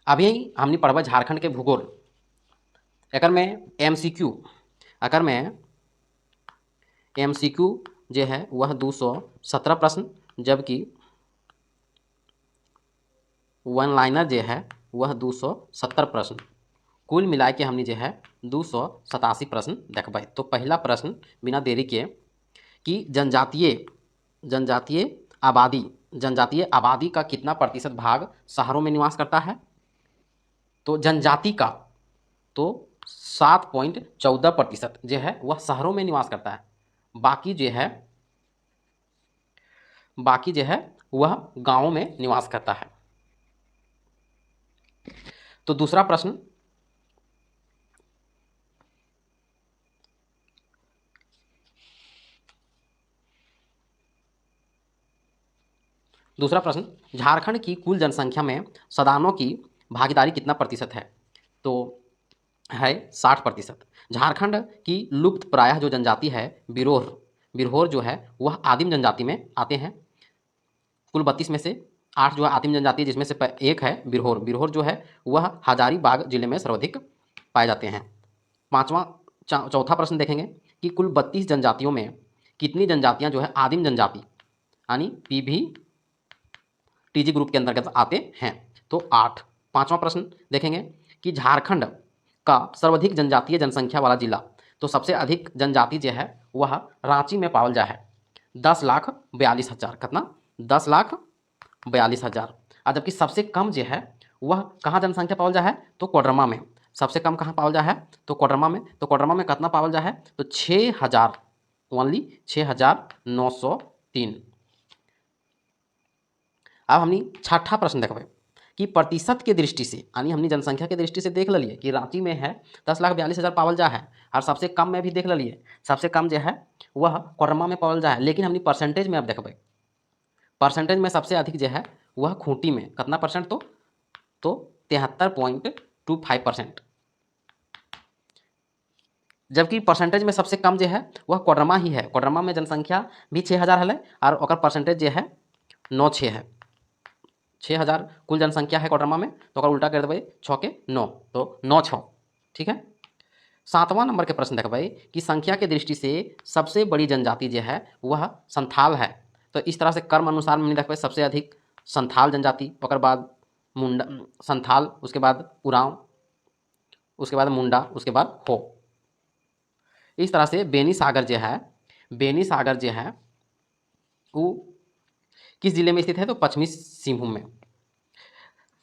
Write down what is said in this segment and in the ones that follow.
अभी हमने पढ़वा झारखंड के भूगोल, एकर में MCQ, अगर में MCQ जो है वह 217 प्रश्न, जबकि वन लाइनर जो है वह 270 प्रश्न, कुल मिला के हमने जो है 287 प्रश्न देखबे। तो पहला प्रश्न बिना देरी के कि जनजातीय आबादी का कितना प्रतिशत भाग शहरों में निवास करता है? तो जनजाति का तो 7.14% जो है वह शहरों में निवास करता है, बाकी जो है वह गांवों में निवास करता है। तो दूसरा प्रश्न, झारखंड की कुल जनसंख्या में सदानों की भागीदारी कितना प्रतिशत है? तो है 60%। झारखंड की लुप्त प्रायः जो जनजाति है बिरहोर जो है वह आदिम जनजाति में आते हैं। कुल 32 में से 8 जो है आदिम जनजाति है, जिसमें से एक है बिरहोर जो है वह हजारीबाग जिले में सर्वाधिक पाए जाते हैं। चौथा प्रश्न देखेंगे कि कुल 32 जनजातियों में कितनी जनजातियां जो है आदिम जनजाति यानी PVTG ग्रुप के अंतर्गत आते हैं? तो 8। पांचवा प्रश्न देखेंगे कि झारखंड का सर्वाधिक जनजातीय जनसंख्या वाला जिला, तो सबसे अधिक जनजाति जो है वह रांची में पावल जा है, 10,42,000। कितना? 10,42,000। और जबकि सबसे कम जो है वह कहाँ जनसंख्या पावल जा है? तो कोडरमा में। सबसे कम कहाँ पावल जा है? तो कोडरमा में। तो कोडरमा में कितना पावल जा है? तो 6,000, ओनली 6,903। अब हमने छठा प्रश्न देखबे कि प्रतिशत के दृष्टि से, यानी हमने जनसंख्या के दृष्टि से देख लिए कि रांची में है 10,42,000 पावल जा है, और सबसे कम में भी देख लिए, सबसे कम जो है वह कोडरमा में पावल जा है। लेकिन हमने परसेंटेज में अब देखबे, परसेंटेज में सबसे अधिक जो है वह खूंटी में। कितना परसेंट? तो 73.25%। जबकि परसेंटेज में सबसे कम जो है वह कोडरमा ही है। कोडरमा में जनसंख्या भी 6,000 है और ओकर परसेंटेज जो है 9.6 है। 6,000 कुल जनसंख्या है कोडरमा में, तो अगर उल्टा कर देवे 6 के 9, तो 9-6। ठीक है। 7वां नंबर के प्रश्न देखबे कि संख्या के दृष्टि से सबसे बड़ी जनजाति जो है वह संथाल है। तो इस तरह से कर्म अनुसार में देखबे सबसे अधिक संथाल जनजाति, ओकर बाद मुंडा संथाल, उसके बाद उरांव, उसके बाद मुंडा, उसके बाद हो। इस तरह से बेनी सागर जो है वो किस जिले में स्थित है? तो पश्चिमी सिंहभूम में।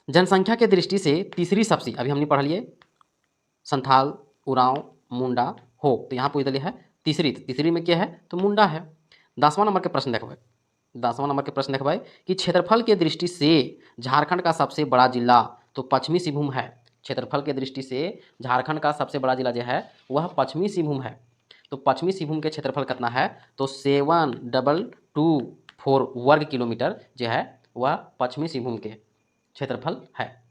जनसंख्या के दृष्टि से तीसरी सबसे, अभी हमने पढ़ लिए संथाल, उरांव, मुंडा, हो, तो यहाँ पूछ दिया है तीसरी में क्या है? तो मुंडा है। 10वां नंबर के प्रश्न देखबे कि क्षेत्रफल के दृष्टि से झारखंड का सबसे बड़ा जिला तो पश्चिमी सिंहभूम है। क्षेत्रफल के दृष्टि से झारखंड का सबसे बड़ा जिला जो है वह पश्चिमी सिंहभूम है। तो पश्चिमी सिंहभूम के क्षेत्रफल कितना है? तो 7,224 वर्ग किलोमीटर जो है वह पश्चिमी सिंहभूम के क्षेत्रफल है।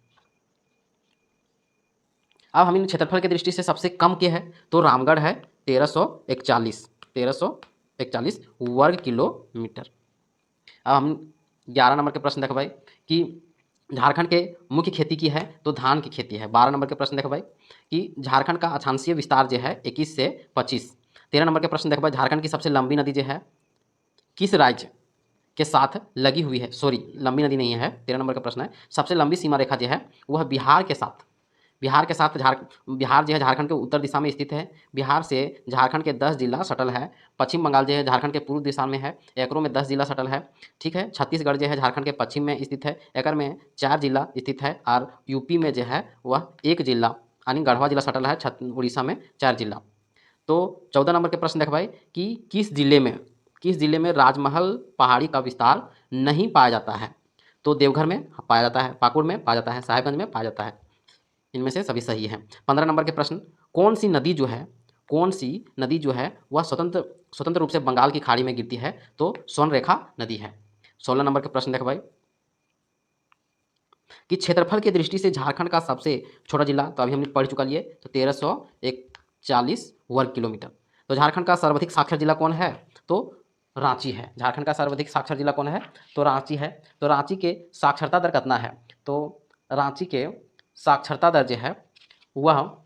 अब हम क्षेत्रफल की दृष्टि से सबसे कम के है? तो रामगढ़ है, 1341 वर्ग किलोमीटर। अब हम 11 नंबर के प्रश्न देखबे कि झारखंड के मुख्य खेती की है? तो धान की खेती है। 12 नंबर के प्रश्न देखबे कि झारखंड का अक्षांशीय विस्तार जो है 21 से 25। 13 नंबर के प्रश्न देखबे झारखंड की सबसे लंबी नदी जो है किस राज्य के साथ लगी हुई है? सॉरी, लंबी नदी नहीं है। 13 नंबर का प्रश्न है सबसे लंबी सीमा रेखा जो है वह बिहार के साथ बिहार जो है झारखंड के उत्तर दिशा में स्थित है। बिहार से झारखंड के 10 जिला सटल है। पश्चिम बंगाल जो है झारखंड के पूर्व दिशा में है, एकरों में 10 जिला सटल है। ठीक है। छत्तीसगढ़ जो है झारखंड के पश्चिम में स्थित है, एकर में 4 जिला स्थित है। और यूपी में जो है वह 1 जिला यानी गढ़वा जिला सटल है। उड़ीसा में 4 जिला। तो 14 नंबर के प्रश्न देखभाई कि किस जिले में राजमहल पहाड़ी का विस्तार नहीं पाया जाता है? तो देवघर में पाया जाता है, पाकुड़ में पाया जाता है, साहेबगंज में पाया जाता है। इनमें से सभी सही है। 15 नंबर के प्रश्न, कौन सी नदी जो है वह स्वतंत्र रूप से बंगाल की खाड़ी में गिरती है? तो स्वर्णरेखा नदी है। 16 नंबर के प्रश्न देख भाई कि क्षेत्रफल की दृष्टि से झारखंड का सबसे छोटा जिला, तो अभी हमने पढ़ चुका लिए, तो 1341 वर्ग किलोमीटर। तो झारखंड का सर्वाधिक साक्षर जिला कौन है? तो रांची है। झारखंड का सर्वाधिक साक्षर जिला कौन है? तो रांची है। तो रांची के साक्षरता दर कितना है? तो रांची के साक्षरता दर जो है वह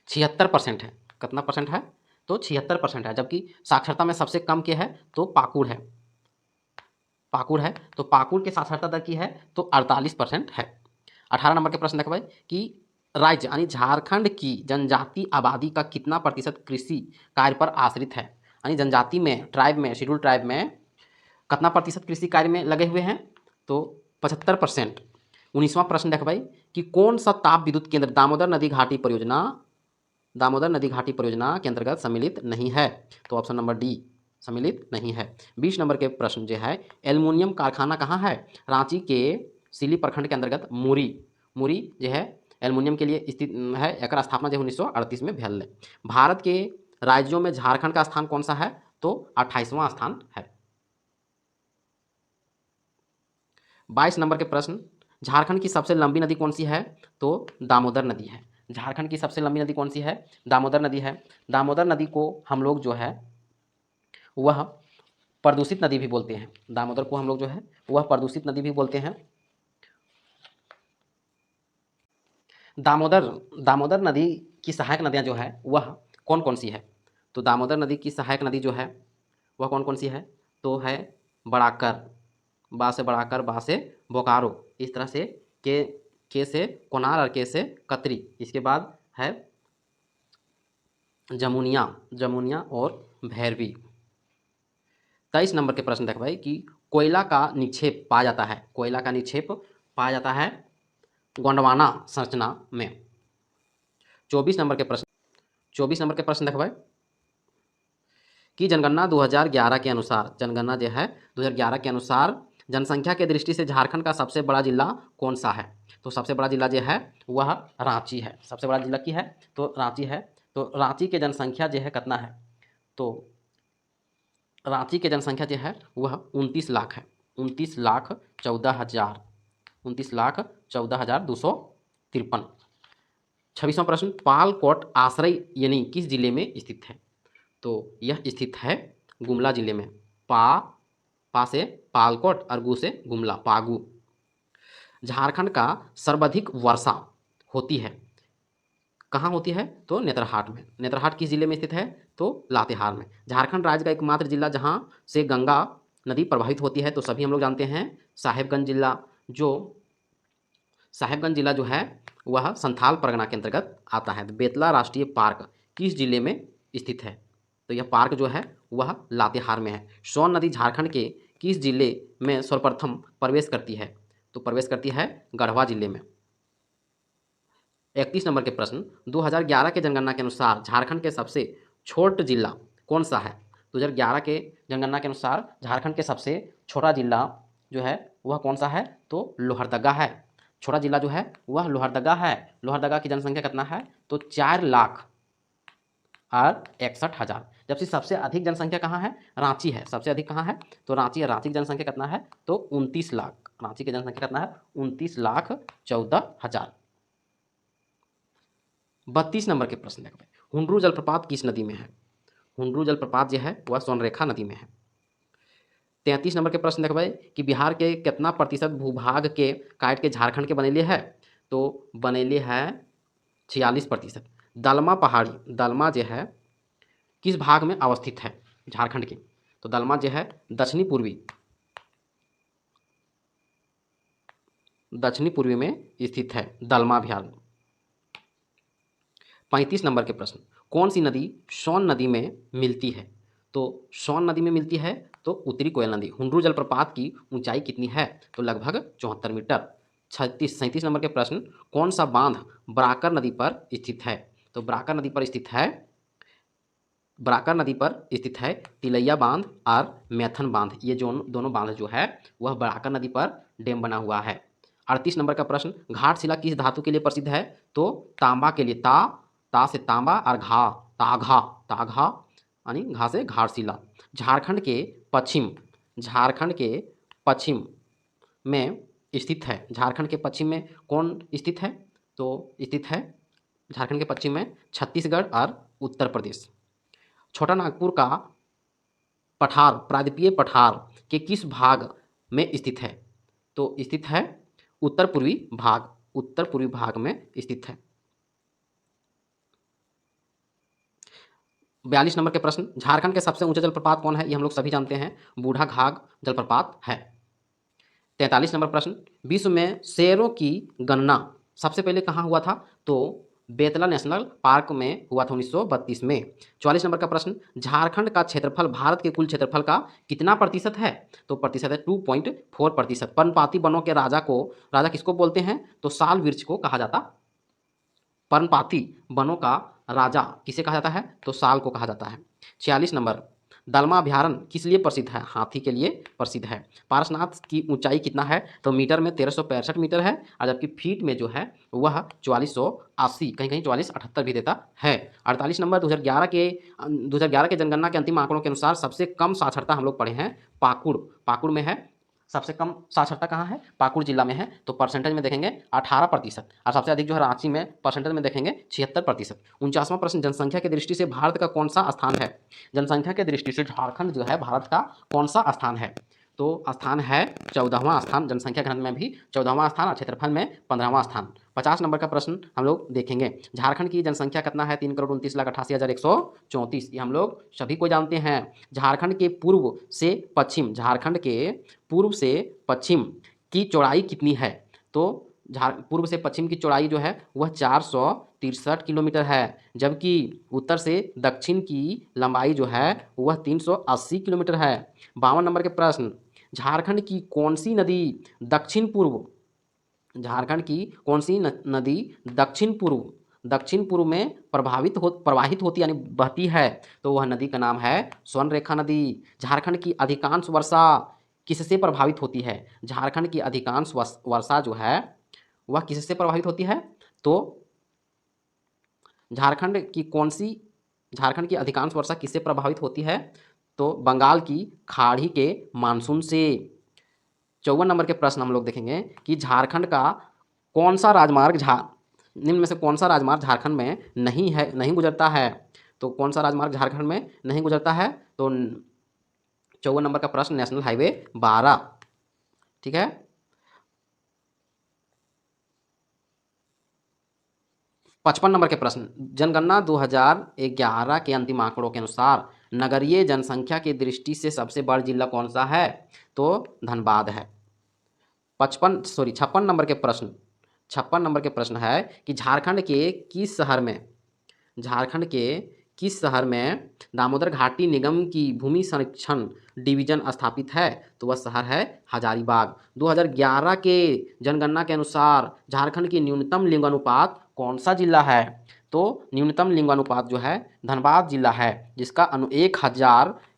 76% है। कितना परसेंट है? तो 76% है। जबकि साक्षरता में सबसे कम के है तो पाकुड़ है। पाकुड़ है तो पाकुड़ के साक्षरता दर की है तो 48% है। 18 नंबर के प्रश्न देखो भाई कि राज्य यानी झारखंड की जनजाति आबादी का कितना प्रतिशत कृषि कार्य पर आश्रित है? यानी जनजाति में, ट्राइब में, शेड्यूल ट्राइब में कितना प्रतिशत कृषि कार्य में लगे हुए हैं? तो 75%। 19वां प्रश्न देखो भाई कि कौन सा ताप विद्युत केंद्र दामोदर नदी घाटी परियोजना के अंतर्गत सम्मिलित नहीं है? तो ऑप्शन नंबर डी सम्मिलित नहीं है। 20 नंबर के प्रश्न जो है एल्युमिनियम कारखाना कहाँ है? रांची के सिली प्रखंड के अंतर्गत मुरी जो है एल्युमिनियम के लिए स्थित है। एक स्थापना जो 1938 में भेल। भारत के राज्यों में झारखंड का स्थान कौन सा है? तो 28वां स्थान है। 22 नंबर के प्रश्न झारखंड की सबसे लंबी नदी कौन सी है? तो दामोदर नदी है। झारखंड की सबसे लंबी नदी कौन सी है? दामोदर नदी है। दामोदर नदी को हम लोग जो है वह प्रदूषित नदी भी बोलते हैं। दामोदर को हम लोग जो है वह प्रदूषित नदी भी बोलते हैं। दामोदर नदी की सहायक नदियां जो है वह कौन कौन सी है? तो दामोदर नदी की सहायक नदी जो है वह कौन कौन सी है? तो है बड़ाकर, बा से बड़ाकर, बा से बोकारो, इस तरह से के से कोनार और के से कतरी। इसके बाद है जमुनिया और भैरवी। 23 नंबर के प्रश्न देख भाई कि कोयला का निक्षेप पाया जाता है गोंडवाना संरचना में। 24 नंबर के प्रश्न देख भाई कि जनगणना 2011 के अनुसार, जनगणना जो है 2011 के अनुसार जनसंख्या के दृष्टि से झारखंड का सबसे बड़ा जिला कौन सा है? तो सबसे बड़ा जिला जो है वह रांची है। सबसे बड़ा जिला की है तो रांची है। तो रांची के जनसंख्या जो है कितना है? तो रांची के जनसंख्या जो है वह 29 लाख है। 29,14,253। 26वां प्रश्न पालकोट आश्रय यानी किस जिले में स्थित है? तो यह स्थित है गुमला जिले में। पा से पालकोट और गु से गुमला, पागु। झारखंड का सर्वाधिक वर्षा होती है कहाँ होती है? तो नेतरहाट में। नेतरहाट किस जिले में स्थित है? तो लातेहार में। झारखंड राज्य का एकमात्र जिला जहाँ से गंगा नदी प्रवाहित होती है तो सभी हम लोग जानते हैं साहेबगंज जिला। जो साहेबगंज जिला जो है वह संथाल परगना के अंतर्गत आता है। बेतला राष्ट्रीय पार्क किस जिले में स्थित है? तो यह पार्क जो है वह लातेहार में है। सोन नदी झारखंड के किस जिले में सर्वप्रथम प्रवेश करती है? तो प्रवेश करती है गढ़वा जिले में। 31 नंबर के प्रश्न 2011 के जनगणना के अनुसार झारखंड के सबसे छोटा जिला कौन सा है? 2011 के जनगणना के अनुसार झारखंड के सबसे छोटा जिला जो है वह कौन सा है? तो लोहरदगा है। छोटा जिला जो है वह लोहरदगा है। लोहरदगा की जनसंख्या कितना है? तो 4,61,000। जबकि सबसे अधिक जनसंख्या कहाँ है? रांची है। सबसे अधिक कहाँ है? तो रांची है। रांची की जनसंख्या कितना है? तो 29 लाख। रांची की जनसंख्या कितना है? 29,14,000। 32 नंबर के प्रश्न देखो हुंड्रू जलप्रपात किस नदी में है? हुंड्रू जलप्रपात जो है वह सोनरेखा नदी में है। 33 नंबर के प्रश्न देखो कि बिहार के कितना प्रतिशत भूभाग के काट के झारखंड के बनेले है? तो बनेले है 46%। दलमा जो है किस भाग में अवस्थित है झारखंड के? तो दलमा जो है दक्षिणी पूर्वी में स्थित है दलमा अभ्यारण्य। 35 नंबर के प्रश्न कौन सी नदी सोन नदी में मिलती है? तो सोन नदी में मिलती है तो उत्तरी कोयल नदी। हुंड्रू जलप्रपात की ऊंचाई कितनी है? तो लगभग 74 मीटर। 37 नंबर के प्रश्न कौन सा बांध बराकर नदी पर स्थित है? तो बराकर नदी पर स्थित है तिलैया बांध और मैथन बांध। ये जो दोनों बांध जो है वह बराकर नदी पर डैम बना हुआ है। 38 नंबर का प्रश्न घाटशिला किस धातु के लिए प्रसिद्ध है? तो तांबा के लिए। ता से तांबा और ताघा यानी घा से घाटशिला। झारखंड के पश्चिम में स्थित है। झारखंड के पश्चिम में कौन स्थित है? तो स्थित है झारखंड के पश्चिम में छत्तीसगढ़ और उत्तर प्रदेश। छोटा नागपुर का प्रायद्वीपीय पठार के किस भाग में स्थित है? तो स्थित है उत्तर पूर्वी भाग में स्थित है। 42 नंबर के प्रश्न, झारखंड के सबसे ऊंचे जलप्रपात कौन है? ये हम लोग सभी जानते हैं, बूढ़ा घाघ जलप्रपात है। 43 नंबर प्रश्न, विश्व में शेरों की गणना सबसे पहले कहाँ हुआ था? तो बेतला नेशनल पार्क में हुआ था 1932 में। 44 नंबर का प्रश्न, झारखंड का क्षेत्रफल भारत के कुल क्षेत्रफल का कितना प्रतिशत है? तो प्रतिशत है 2.4%। पर्णपाती वनों के राजा किसको बोलते हैं? तो साल वृक्ष को कहा जाता। पर्णपाती वनों का राजा किसे कहा जाता है? तो साल को कहा जाता है। 46 नंबर, दलमा अभ्यारण्य किस लिए प्रसिद्ध है? हाथी के लिए प्रसिद्ध है। पारसनाथ की ऊंचाई कितना है? तो मीटर में 1365 मीटर है, और जबकि फीट में जो है वह 4480, कहीं कहीं 4478 भी देता है। 48 नंबर, 2011 के जनगणना के अंतिम आंकड़ों के अनुसार सबसे कम साक्षरता हम लोग पढ़े हैं पाकुड़ में है। सबसे कम साक्षरता कहाँ है? पाकुड़ जिला में है। तो परसेंटेज में देखेंगे 18%, और सबसे अधिक जो है रांची में, परसेंटेज में देखेंगे 76%। 49वां प्रश्न, जनसंख्या की दृष्टि से भारत का कौन सा स्थान है? जनसंख्या की दृष्टि से झारखंड जो है भारत का कौन सा स्थान है? तो स्थान है 14वां स्थान, जनसंख्या घनत्व में भी 14वां स्थान, और क्षेत्रफल में 15वां स्थान। 50 नंबर का प्रश्न हम लोग देखेंगे, झारखंड की जनसंख्या कितना है? 3,29,88,134। ये हम लोग सभी को जानते हैं। झारखंड के पूर्व से पश्चिम की चौड़ाई कितनी है? तो पूर्व से पश्चिम की चौड़ाई जो है वह 463 किलोमीटर है, जबकि उत्तर से दक्षिण की लंबाई जो है वह 380 किलोमीटर है। 52 नंबर के प्रश्न, झारखंड की कौन सी नदी दक्षिण पूर्व में प्रवाहित होती यानी बहती है? तो वह नदी का नाम है स्वर्णरेखा नदी। झारखंड की अधिकांश वर्षा किससे प्रभावित होती है? झारखंड की अधिकांश वर्षा जो है वह किससे प्रभावित होती है? तो झारखंड की अधिकांश वर्षा किससे प्रभावित होती है? तो बंगाल की खाड़ी के मानसून से। 54 नंबर के प्रश्न हम लोग देखेंगे कि झारखंड का कौन सा राजमार्ग निम्न में से कौन सा राजमार्ग झारखंड में नहीं गुजरता है? तो कौन सा राजमार्ग झारखंड में नहीं गुजरता है? तो 54 नंबर का प्रश्न नेशनल हाईवे 12, ठीक है। 55 नंबर के प्रश्न, जनगणना 2011 के अंतिम आंकड़ों के अनुसार नगरीय जनसंख्या की दृष्टि से सबसे बड़ा जिला कौन सा है? तो धनबाद है। 56 नंबर के प्रश्न है कि झारखंड के किस शहर में दामोदर घाटी निगम की भूमि संरक्षण डिवीजन स्थापित है? तो वह शहर है हजारीबाग। 2011 के जनगणना के अनुसार झारखंड की न्यूनतम लिंगानुपात कौन सा जिला है? तो न्यूनतम लिंगानुपात जो है धनबाद जिला है, जिसका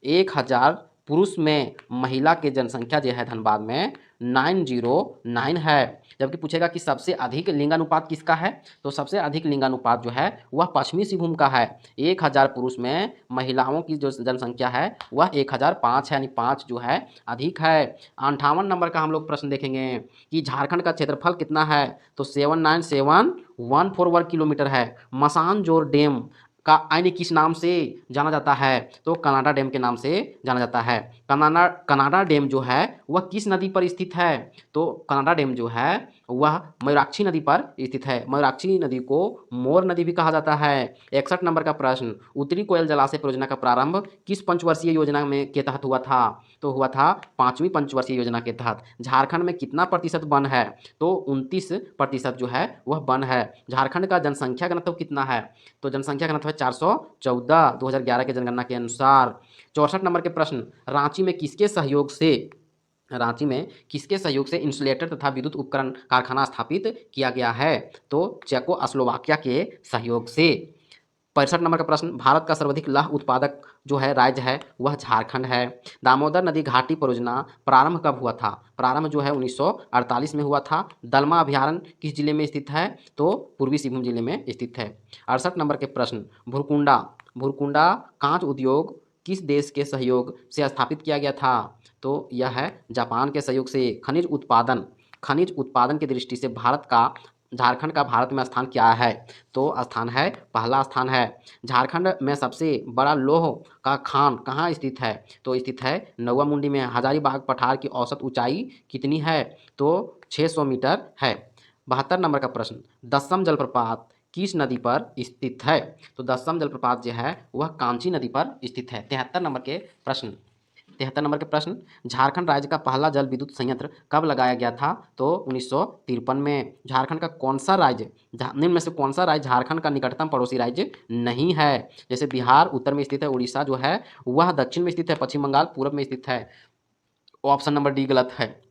1000 पुरुष में महिला के जनसंख्या जो है धनबाद में 909 है। जबकि पूछेगा कि सबसे अधिक लिंगानुपात किसका है? तो सबसे अधिक लिंगानुपात जो है वह पश्चिमी सिंहभूम का है। 1000 पुरुष में महिलाओं की जो जनसंख्या है वह 1005 है, यानी 5 जो है अधिक है। 58 नंबर का हम लोग प्रश्न देखेंगे कि झारखंड का क्षेत्रफल कितना है? तो 79714 वर्ग किलोमीटर है। मसानजोर डैम का अन्य किस नाम से जाना जाता है? तो कनाडा डैम के नाम से जाना जाता है। कनाडा डैम जो है वह किस नदी पर स्थित है? तो कनाडा डैम जो है वह मयूराक्षी नदी पर स्थित है। मयूराक्षी नदी को मोर नदी भी कहा जाता है। 61 नंबर का प्रश्न, उत्तरी कोयल जलाशय परियोजना का प्रारंभ किस पंचवर्षीय योजना के तहत हुआ था? तो हुआ था 5वीं पंचवर्षीय योजना के तहत। झारखंड में कितना प्रतिशत वन है? तो 29% जो है वह वन है। झारखंड का जनसंख्या घनत्व कितना है? तो जनसंख्या घनत्व है 414, 2011 के जनगणना के अनुसार। 64 नंबर के प्रश्न, रांची में किसके सहयोग से इंसुलेटर तथा विद्युत उपकरण कारखाना स्थापित किया गया है? तो चेकोस्लोवाकिया के सहयोग से। 65 नंबर का प्रश्न, भारत का सर्वाधिक लौह उत्पादक जो है राज्य है वह झारखंड है। दामोदर नदी घाटी परियोजना प्रारंभ कब हुआ था? प्रारंभ जो है 1948 में हुआ था। दलमा अभ्यारण्य किस जिले में स्थित है? तो पूर्वी सिंहभूम जिले में स्थित है। 68 नंबर के प्रश्न, भुरकुंडा कांच उद्योग किस देश के सहयोग से स्थापित किया गया था? तो यह है जापान के सहयोग से। खनिज उत्पादन की दृष्टि से झारखंड का भारत में स्थान क्या है? तो पहला स्थान है। झारखंड में सबसे बड़ा लौह का खान कहाँ स्थित है? तो स्थित है नौवा मुंडी में। हजारीबाग पठार की औसत ऊंचाई कितनी है? तो 600 मीटर है। 72 नंबर का प्रश्न, दसम जलप्रपात किस नदी पर स्थित है? तो दसम जलप्रपात जो है वह कांची नदी पर स्थित है। 73 नंबर के प्रश्न, झारखंड राज्य का पहला जल विद्युत संयंत्र कब लगाया गया था? तो 1953 में। झारखंड का कौन सा राज्य, निम्न में से कौन सा राज्य झारखंड का निकटतम पड़ोसी राज्य नहीं है? जैसे बिहार उत्तर में स्थित है, उड़ीसा जो है वह दक्षिण में स्थित है, पश्चिम बंगाल पूर्व में स्थित है। ऑप्शन नंबर डी गलत है।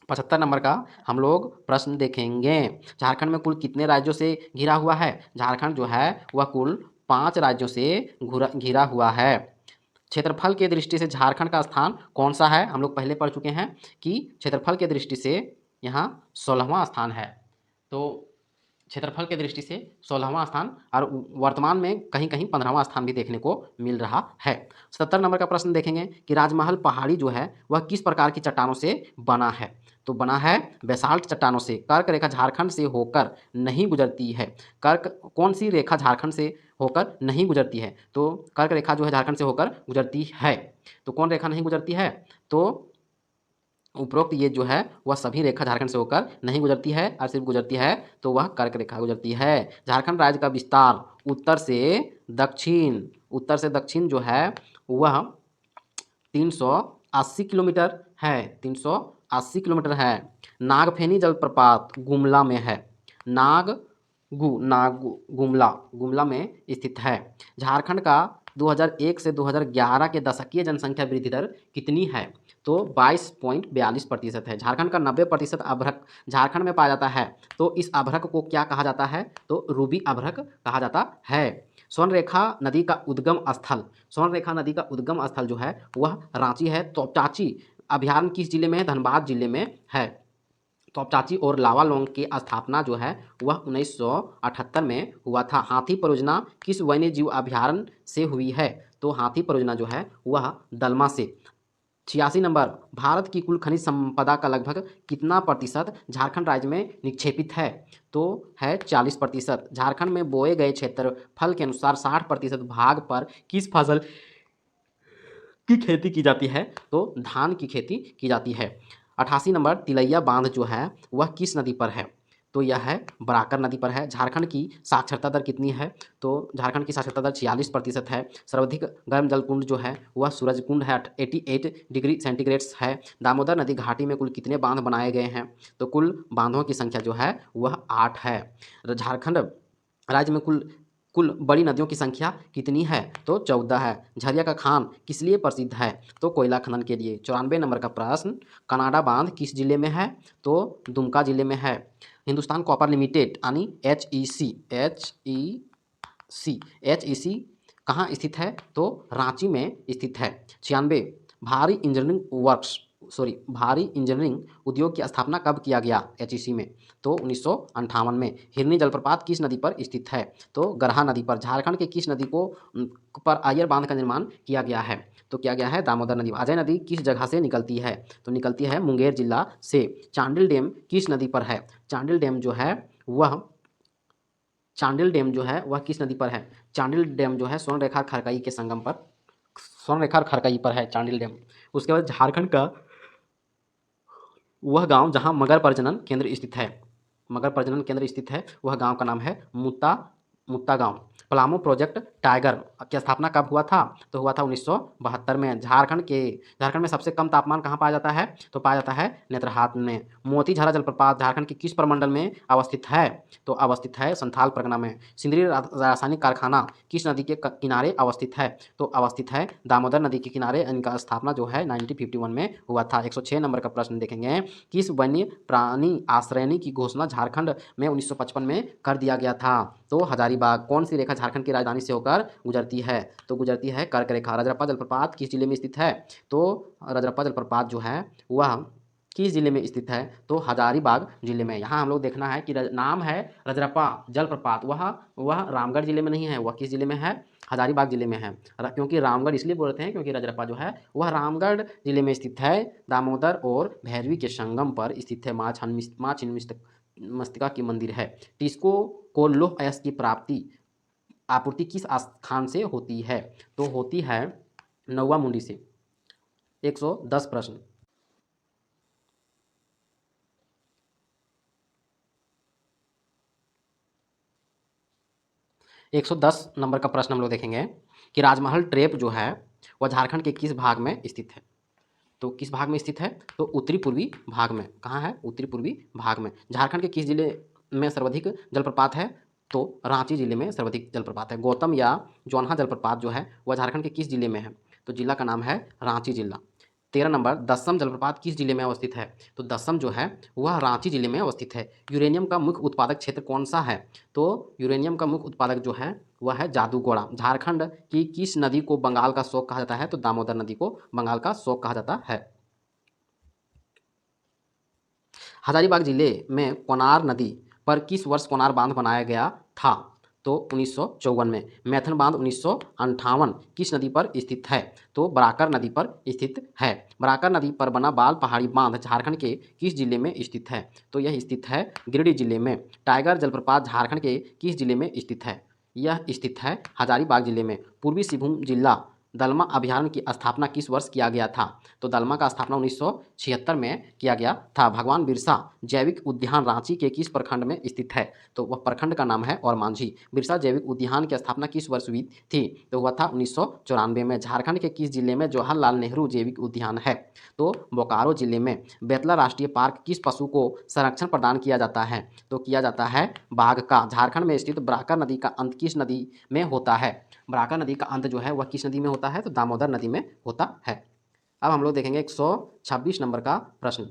75 नंबर का हम लोग प्रश्न देखेंगे, झारखंड में कुल कितने राज्यों से घिरा हुआ है? झारखंड जो है वह कुल 5 राज्यों से घिरा हुआ है। क्षेत्रफल के दृष्टि से झारखंड का स्थान कौन सा है? हम लोग पहले पढ़ चुके हैं कि क्षेत्रफल के दृष्टि से यहाँ 16वां स्थान है। तो क्षेत्रफल के दृष्टि से 16वां स्थान, और वर्तमान में कहीं कहीं 15वां स्थान भी देखने को मिल रहा है। 70 नंबर का प्रश्न देखेंगे कि राजमहल पहाड़ी जो है वह किस प्रकार की चट्टानों से बना है? तो बना है बेसाल्ट चट्टानों से। कर्क रेखा झारखंड से होकर नहीं गुजरती है। कर्क कौन सी रेखा झारखंड से होकर नहीं गुजरती है? तो कर्क रेखा जो है झारखंड से होकर गुजरती है। तो कौन रेखा नहीं गुजरती है? तो उपरोक्त ये जो है वह सभी रेखा झारखंड से होकर नहीं गुजरती है, और सिर्फ गुजरती है तो वह कर्क रेखा गुजरती है। झारखंड राज्य का विस्तार उत्तर से दक्षिण जो है वह 380 किलोमीटर है। 380 किलोमीटर है। नागफेनी जलप्रपात गुमला में है। गुमला में स्थित है। झारखंड का 2001 से 2011 के दशकीय जनसंख्या वृद्धि दर कितनी है? तो 22.42% है। झारखंड का 90% अभ्रक झारखंड में पाया जाता है। तो इस अभ्रक को क्या कहा जाता है? तो रूबी अभ्रक कहा जाता है। स्वर्णरेखा नदी का उद्गम स्थल जो है वह रांची है। तोपचाची अभयारण्य किस जिले में है? धनबाद जिले में है। तोपचाची और लावालौंग की स्थापना जो है वह 1978 में हुआ था। हाथी परियोजना किस वन्य जीव अभयारण्य से हुई है? तो हाथी परियोजना जो है वह दलमा से। 86 नंबर, भारत की कुल खनिज संपदा का लगभग कितना प्रतिशत झारखंड राज्य में निक्षेपित है? तो है 40%। झारखंड में बोए गए क्षेत्रफल के अनुसार 60% भाग पर किस फसल की खेती की जाती है? तो धान की खेती की जाती है। 88 नंबर, तिलैया बांध जो है वह किस नदी पर है? तो यह है बराकर नदी पर है। झारखंड की साक्षरता दर कितनी है? तो झारखंड की साक्षरता दर 46% है। सर्वाधिक गर्म जल कुंड जो है वह सूरजकुंड है, 88 डिग्री सेंटीग्रेड है। दामोदर नदी घाटी में कुल कितने बांध बनाए गए हैं? तो कुल बांधों की संख्या जो है वह 8 है। झारखंड राज्य में कुल बड़ी नदियों की संख्या कितनी है? तो 14 है। झरिया का खान किस लिए प्रसिद्ध है? तो कोयला खनन के लिए। 94 नंबर का प्रश्न, कनाडा बांध किस जिले में है? तो दुमका जिले में है। हिंदुस्तान कॉपर लिमिटेड यानी एच ई सी कहाँ स्थित है? तो रांची में स्थित है। 96, भारी इंजीनियरिंग उद्योग की स्थापना कब किया गया एचईसी में? तो 1958 में। हिरनी जलप्रपात किस नदी पर स्थित है? तो गरहा नदी पर। झारखंड के किस नदी को पर आयर बांध का निर्माण किया गया है? तो किया गया है दामोदर नदी। अजय नदी किस जगह से निकलती है? तो निकलती है मुंगेर जिला से। चांडिल डैम किस नदी पर है? चांडिल डैम जो है वह किस नदी पर है? चांडिल डैम जो है स्वर्णरेखा खरकई के संगम पर, स्वर्णरेखा खरकई पर है चांडिल डैम। उसके बाद झारखंड का वह गांव जहां मगर प्रजनन केंद्र स्थित है वह गांव का नाम है मुत्ता गांव। पलामू प्रोजेक्ट टाइगर की स्थापना कब हुआ था? तो हुआ था 1972 में। झारखंड में सबसे कम तापमान कहाँ पाया जाता है? तो पाया जाता है नेतरहाट में। मोतीझरा जलप्रपात झारखंड के किस प्रमंडल में अवस्थित है? तो अवस्थित है संथाल परगना में। सिंदरी रासायनिक कारखाना किस नदी के किनारे अवस्थित है? तो अवस्थित है दामोदर नदी के किनारे। इनका स्थापना जो है 1951 में हुआ था। 106 नंबर का प्रश्न देखेंगे, किस वन्य प्राणी आश्रयनी की घोषणा झारखंड में 1955 में कर दिया गया था? तो हजारीबाग। कौन सी रेखा झारखंड की राजधानी से होकर गुजरती है? तो गुजरती है कर्क रेखा। रजरप्पा जलप्रपात किस जिले में स्थित है? तो रजरप्पा जलप्रपात जो है वह किस जिले में स्थित है? तो हजारीबाग जिले में। यहाँ हम लोग देखना है कि नाम है रजरप्पा जलप्रपात, वह रामगढ़ जिले में नहीं है, वह किस जिले में है? हजारीबाग जिले में है। क्योंकि रामगढ़ इसलिए बोलते हैं क्योंकि रजरप्पा जो है वह रामगढ़ जिले में स्थित है। दामोदर और भैरवी के संगम पर स्थित है। माँ छिन्नमस्तिका की मंदिर है। टिस्को को लौह अयस्क की आपूर्ति किस स्थान से होती है? तो होती है नौवा मुंडी से। 110 प्रश्न। 110 नंबर का प्रश्न हम लोग देखेंगे कि राजमहल ट्रेप जो है वह झारखंड के किस भाग में स्थित है। तो किस भाग में स्थित है, तो उत्तरी पूर्वी भाग में। कहाँ है, उत्तरी पूर्वी भाग में। झारखंड के किस जिले में सर्वाधिक जलप्रपात है, तो रांची जिले में सर्वाधिक जलप्रपात है। गौतम या जोन्हा जलप्रपात जो है वह झारखंड के किस जिले में है, तो जिला का नाम है रांची जिला। 13 नंबर, दसम जलप्रपात किस जिले में अवस्थित है, तो दसम जो है वह रांची जिले में अवस्थित है। यूरेनियम का मुख्य उत्पादक क्षेत्र कौन सा है, तो यूरेनियम का मुख्य उत्पादक जो है वह है जादूगोड़ा। झारखंड की किस नदी को बंगाल का शोक कहा जाता है, तो दामोदर नदी को बंगाल का शोक कहा जाता है। हजारीबाग जिले में कोनार नदी पर किस वर्ष कोनार बांध बनाया गया था, तो 1954 में। मैथन बांध 1958 किस नदी पर स्थित है, तो बराकर नदी पर स्थित है। बराकर नदी पर बना बाल पहाड़ी बांध झारखंड के किस जिले में स्थित है, तो यह स्थित है गिरिडीह जिले में। टाइगर जलप्रपात झारखंड के किस जिले में स्थित है, यह स्थित है हजारीबाग जिले में। पूर्वी सिंहभूम जिला दलमा अभयारण्य की स्थापना किस वर्ष किया गया था, तो दलमा का स्थापना 1976 में किया गया था। भगवान बिरसा जैविक उद्यान रांची के किस प्रखंड में स्थित है, तो वह प्रखंड का नाम है और मांझी। बिरसा जैविक उद्यान की स्थापना किस वर्ष हुई थी, तो वह था 1994 में। झारखंड के किस जिले में जवाहरलाल नेहरू जैविक उद्यान है, तो बोकारो जिले में। बेतला राष्ट्रीय पार्क किस पशु को संरक्षण प्रदान किया जाता है, तो किया जाता है बाघ का। झारखंड में स्थित बराकर नदी का अंत किस नदी में होता है, बराकर नदी का अंत जो है वह किस नदी में होता है, तो दामोदर नदी में होता है। अब हम लोग देखेंगे 126 नंबर का प्रश्न।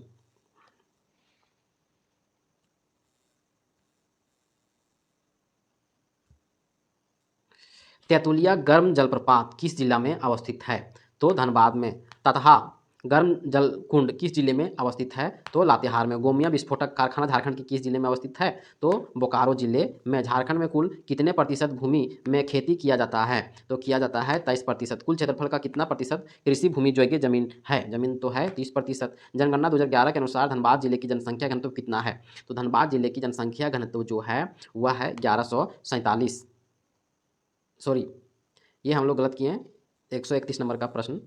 तेतुलिया गर्म जलप्रपात किस जिला में अवस्थित है, तो धनबाद में। ततहा गर्म जल कुंड किस जिले में अवस्थित है, तो लातेहार में। गोमिया विस्फोटक कारखाना झारखंड के किस जिले में अवस्थित है, तो बोकारो जिले में। झारखंड में कुल कितने प्रतिशत भूमि में खेती किया जाता है, तो किया जाता है 23%। कुल क्षेत्रफल का कितना प्रतिशत कृषि भूमि योग्य जमीन है, जमीन तो है 30%। जनगणना 2011 के अनुसार धनबाद जिले की जनसंख्या घनत्व कितना है, तो धनबाद जिले की जनसंख्या घनत्व जो है वह है 1147। सॉरी, ये हम लोग गलत किए हैं। 131 नंबर का प्रश्न।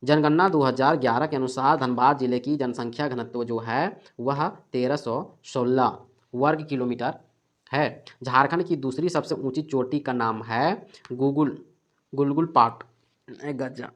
जनगणना 2011 के अनुसार धनबाद जिले की जनसंख्या घनत्व जो है वह 1316 वर्ग किलोमीटर है। झारखंड की दूसरी सबसे ऊंची चोटी का नाम है गुलगुल पाट गजा।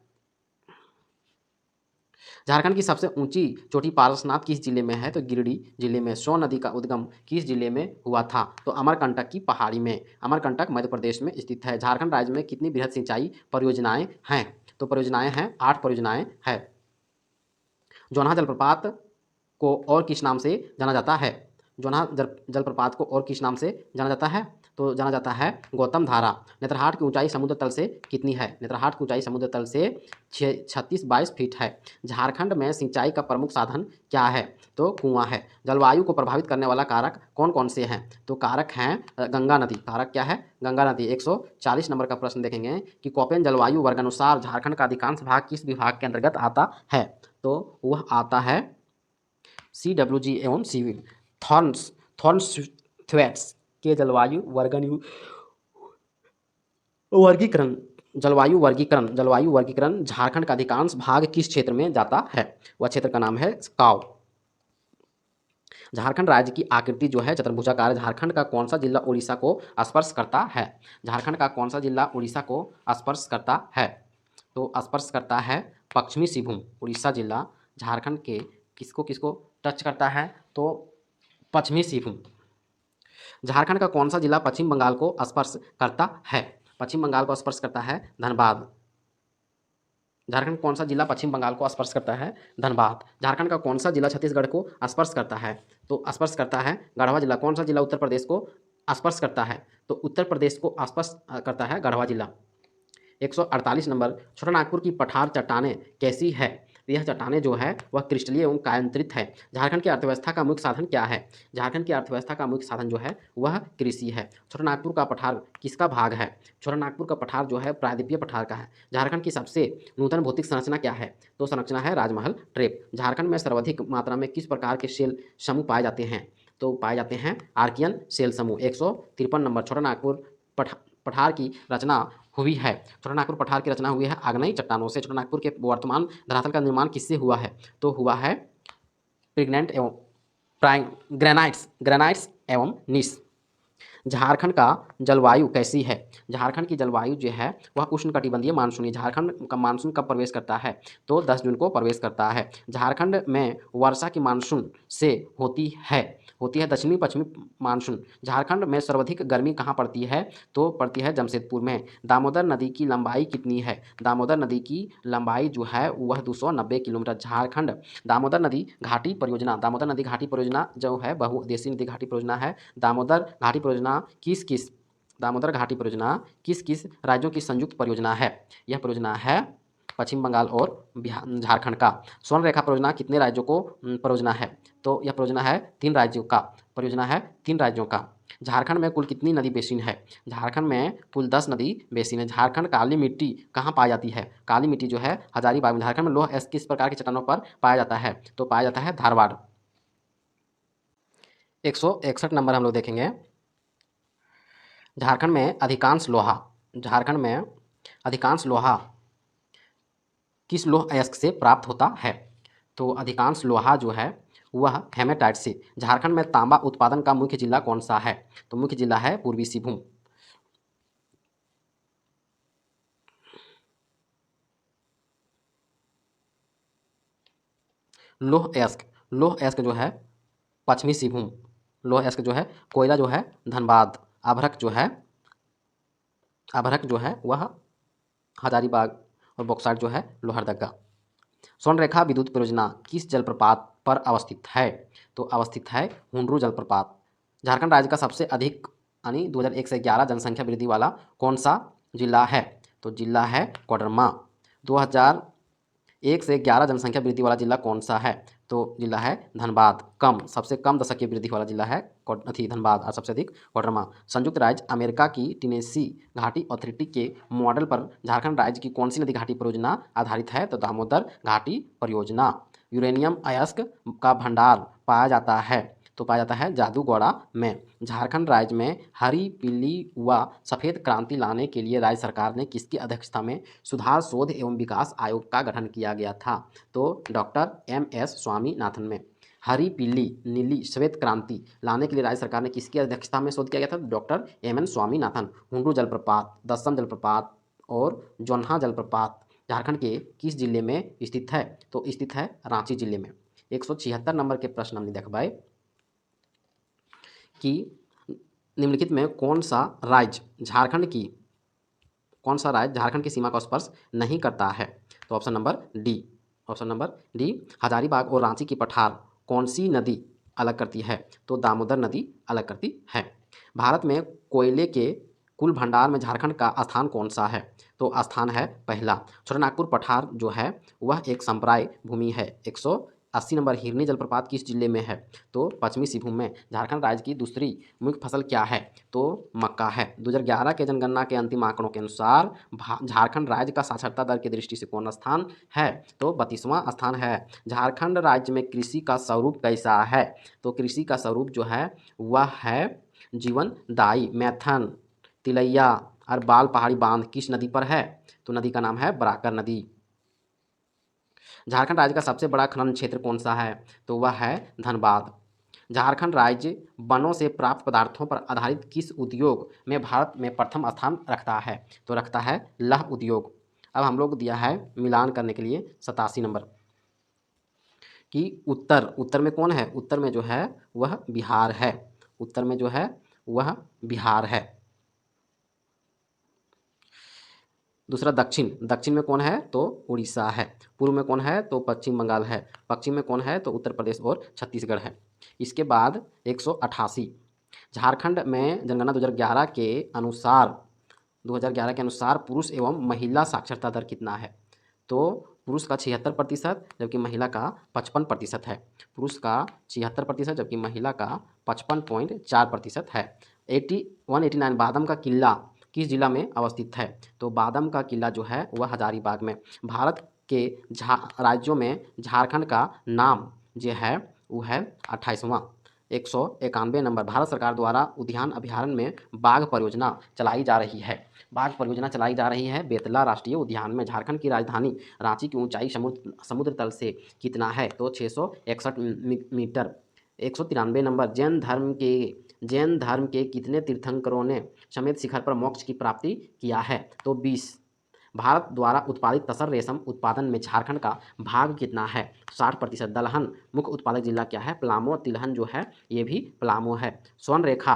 झारखंड की सबसे ऊंची चोटी पारसनाथ किस जिले में है, तो गिरिडीह जिले में। सो नदी का उद्गम किस जिले में हुआ था, तो अमरकंटक की पहाड़ी में। अमरकंटक मध्य प्रदेश में स्थित है। झारखंड राज्य में कितनी बृहद सिंचाई परियोजनाएं हैं, तो परियोजनाएं हैं 8 परियोजनाएं हैं। जोन्हा जलप्रपात को और किस नाम से जाना जाता है, जोन्हा जलप्रपात को और किस नाम से जाना जाता है, तो जाना जाता है गौतम धारा। नेत्रहाट की ऊंचाई समुद्र तल से कितनी है, नेत्रहाट की ऊंचाई समुद्र तल से 36-22 फीट है। झारखंड में सिंचाई का प्रमुख साधन क्या है, तो कुआं है। जलवायु को प्रभावित करने वाला कारक कौन कौन से हैं, तो कारक हैं गंगा नदी। कारक क्या है, गंगा नदी। 140 नंबर का प्रश्न देखेंगे कि कोपेन जलवायु वर्गानुसार झारखंड का अधिकांश भाग किस विभाग के अंतर्गत आता है, तो वह आता है CWG एवं सिविल। थॉर्नथ्वेट्स के जलवायु वर्गीकरण झारखंड का अधिकांश भाग किस क्षेत्र में जाता है, वह क्षेत्र का नाम है काव। झारखंड राज्य की आकृति जो है चतुर्भुजाकार है। झारखंड का कौन सा जिला उड़ीसा को स्पर्श करता है, झारखंड का कौन सा जिला उड़ीसा को स्पर्श करता है, तो स्पर्श करता है पश्चिमी सिंहभूम। उड़ीसा जिला झारखंड के किसको किसको टच करता है, तो पश्चिमी सिंहभूम। झारखंड का कौन सा जिला पश्चिम बंगाल को स्पर्श करता है, पश्चिम बंगाल को स्पर्श करता है धनबाद। झारखंड कौन सा जिला पश्चिम बंगाल को स्पर्श करता है, धनबाद। झारखंड का कौन सा जिला छत्तीसगढ़ को स्पर्श करता है, तो स्पर्श करता है गढ़वा जिला। कौन सा जिला उत्तर प्रदेश को स्पर्श करता है, तो उत्तर प्रदेश को स्पर्श करता है गढ़वा जिला। 148 नंबर, छोटानागपुर की पठार चट्टानें कैसी है, यह चट्टानें जो है वह क्रिस्टलीय एवं कायांतरित है। झारखंड की अर्थव्यवस्था का मुख्य साधन क्या है, झारखंड की अर्थव्यवस्था का मुख्य साधन जो है वह कृषि है। छोटानागपुर का पठार किसका भाग है, छोटानागपुर का पठार जो है प्रायद्वीपीय पठार का है। झारखंड की सबसे नूतन भौतिक संरचना क्या है, तो संरचना है राजमहल ट्रेप। झारखंड में सर्वाधिक मात्रा में किस प्रकार के सेल समूह पाए जाते हैं, तो पाए जाते हैं आर्कियन सेल समूह। 153 नंबर, छोटानागपुर पठार की रचना हुई है, छोटानागपुर पठार की रचना हुई है आग्नेयी चट्टानों से। छोटानागपुर के वर्तमान धरातल का निर्माण किससे हुआ है, तो हुआ है ग्रेनाइट्स एवं नीस। झारखंड का जलवायु कैसी है? झारखंड की जलवायु जो है वह उष्णकटिबंधीय मानसूनी। झारखंड का मानसून कब प्रवेश करता है? तो 10 जून को प्रवेश करता है। झारखंड में वर्षा की मानसून से होती है दक्षिणी पश्चिमी मानसून। झारखंड में सर्वाधिक गर्मी कहाँ पड़ती है? तो पड़ती है जमशेदपुर में। दामोदर नदी की लंबाई कितनी है? दामोदर नदी की लंबाई जो है वह 290 किलोमीटर। झारखंड दामोदर नदी घाटी परियोजना जो है बहुउद्देशीय नदी घाटी परियोजना है। दामोदर घाटी परियोजना किस किस राज्यों की संयुक्त परियोजना है? यह परियोजना है पश्चिम बंगाल और बिहार झारखंड का। स्वर्ण रेखा परियोजना कितने राज्यों को परियोजना है? तो यह परियोजना है 3 राज्यों का। झारखंड में कुल कितनी नदी बेसिन है? झारखंड में कुल 10 नदी बेसिन है। झारखंड काली मिट्टी कहाँ पाई जाती है? काली मिट्टी जो है हजारीबाग में। झारखंड में लौह अयस्क किस प्रकार की चट्टानों पर पाया जाता है? तो पाया जाता है धारवाड़। 161 नंबर हम लोग देखेंगे। झारखंड में अधिकांश लोहा किस लौह अयस्क से प्राप्त होता है? तो अधिकांश लोहा जो है वह हेमेटाइट से। झारखंड में तांबा उत्पादन का मुख्य जिला कौन सा है? तो मुख्य जिला है पूर्वी सिंहभूम। लौह अयस्क जो है पश्चिमी सिंहभूम। लौह अयस्क जो है कोयला जो है धनबाद। अभ्रक जो है वह हजारीबाग और बॉक्साइट जो है लोहरदगा। स्वर्ण रेखा विद्युत परियोजना किस जलप्रपात पर अवस्थित है? तो अवस्थित है हुंडरू जलप्रपात। झारखंड राज्य का सबसे अधिक यानी 2001 से 11 जनसंख्या वृद्धि वाला कौन सा जिला है? तो जिला है कोडरमा। 2001 से 11 जनसंख्या वृद्धि वाला जिला कौन सा है? तो जिला है धनबाद। सबसे कम दशकीय वृद्धि वाला जिला है धनबाद और सबसे अधिक कोडरमा। संयुक्त राज्य अमेरिका की टेनेसी घाटी अथॉरिटी के मॉडल पर झारखंड राज्य की कौन सी नदी घाटी परियोजना आधारित है? तो दामोदर घाटी परियोजना। यूरेनियम अयस्क का भंडार पाया जाता है जादूगोड़ा में। झारखंड राज्य में हरी पीली व सफ़ेद क्रांति लाने के लिए राज्य सरकार ने किसकी अध्यक्षता में सुधार शोध एवं विकास आयोग का गठन किया गया था? तो डॉक्टर MS स्वामीनाथन में। हरी पीली नीली श्वेत क्रांति लाने के लिए राज्य सरकार ने किसकी अध्यक्षता में शोध किया गया था? Doctor MN Swaminathan. हुंडरू जलप्रपात, दस्सम जलप्रपात और जोन्हा जलप्रपात झारखंड के किस जिले में स्थित है? तो स्थित है रांची जिले में। 176 नंबर के प्रश्न हमने देख पाए कि निम्नलिखित में कौन सा राज्य झारखंड की सीमा का स्पर्श नहीं करता है? तो ऑप्शन नंबर डी हजारीबाग और रांची की पठार कौन सी नदी अलग करती है? तो दामोदर नदी अलग करती है। भारत में कोयले के कुल भंडार में झारखंड का स्थान कौन सा है? तो स्थान है पहला। छोटानागपुर पठार जो है वह एक संप्राय भूमि है। 180 नंबर हिरनी जलप्रपात किस जिले में है? तो पश्चिमी सिंहभूम में। झारखंड राज्य की दूसरी मुख्य फसल क्या है? तो मक्का है। 2011 के जनगणना के अंतिम आंकड़ों के अनुसार झारखंड राज्य का साक्षरता दर की दृष्टि से कौन स्थान है? तो 32वां स्थान है। झारखंड राज्य में कृषि का स्वरूप कैसा है? तो कृषि का स्वरूप जो है वह है जीवनदायी। मैथन, तिलैया और बाल पहाड़ी बांध किस नदी पर है? तो नदी का नाम है बराकर नदी। झारखंड राज्य का सबसे बड़ा खनन क्षेत्र कौन सा है? तो वह है धनबाद। झारखंड राज्य वनों से प्राप्त पदार्थों पर आधारित किस उद्योग में भारत में प्रथम स्थान रखता है? तो रखता है लौह उद्योग। अब हम लोग दिया है मिलान करने के लिए 87 नंबर कि उत्तर में कौन है? उत्तर में जो है वह बिहार है। उत्तर में जो है वह बिहार है। दूसरा दक्षिण में कौन है? तो उड़ीसा है। पूर्व में कौन है? तो पश्चिम बंगाल है। पश्चिम में कौन है? तो उत्तर प्रदेश और छत्तीसगढ़ है। इसके बाद 188 झारखंड में जनगणना 2011 के अनुसार पुरुष एवं महिला साक्षरता दर कितना है? तो पुरुष का 76% जबकि महिला का 55% है। पुरुष का 76% जबकि महिला का 55.4% है। 189 बादम का किला किस जिला में अवस्थित है? तो बादम का किला जो है वह हजारीबाग में। भारत के राज्यों में झारखंड का नाम जो है वो है 28वां। 191 नंबर भारत सरकार द्वारा उद्यान अभयारण्य में बाघ परियोजना चलाई जा रही है बेतला राष्ट्रीय उद्यान में। झारखंड की राजधानी रांची की ऊंचाई समुद्र तल से कितना है? तो 661 मीटर। 193 नंबर जैन धर्म के जैन धर्म के कितने तीर्थंकरों ने समेत शिखर पर मोक्ष की प्राप्ति किया है? तो 20। भारत द्वारा उत्पादित तसर रेशम उत्पादन में झारखंड का भाग कितना है? 60%। दलहन मुख्य उत्पादक जिला क्या है? पलामू। तिलहन जो है ये भी पलामू है। स्वर्ण रेखा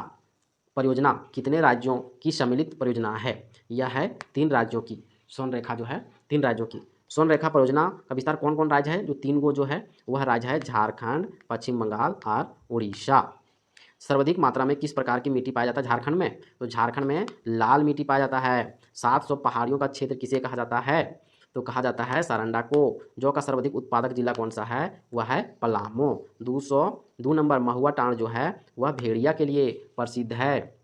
परियोजना कितने राज्यों की सम्मिलित परियोजना है? यह है 3 राज्यों की। स्वर्ण रेखा जो है 3 राज्यों की। स्वर्ण रेखा परियोजना का विस्तार कौन कौन राज्य है? जो 3 गो जो है वह राज्य है झारखंड, पश्चिम बंगाल और उड़ीसा। सर्वाधिक मात्रा में किस प्रकार की मिट्टी पाया जाता है झारखंड में? तो झारखंड में लाल मिट्टी पाया जाता है। 700 पहाड़ियों का क्षेत्र किसे कहा जाता है? तो कहा जाता है सारंडा को। जौ का सर्वाधिक उत्पादक जिला कौन सा है? वह है पलामू। 202 नंबर महुआ टांड़ जो है वह भेड़िया के लिए प्रसिद्ध है।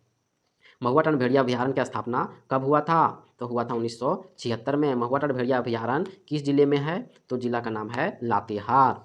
महुआ टांड़ भेड़िया अभयारण्य की स्थापना कब हुआ था? तो हुआ था 1976 में। महुआ टांड़ भेड़िया अभयारण्य किस जिले में है? तो जिला का नाम है लातेहार।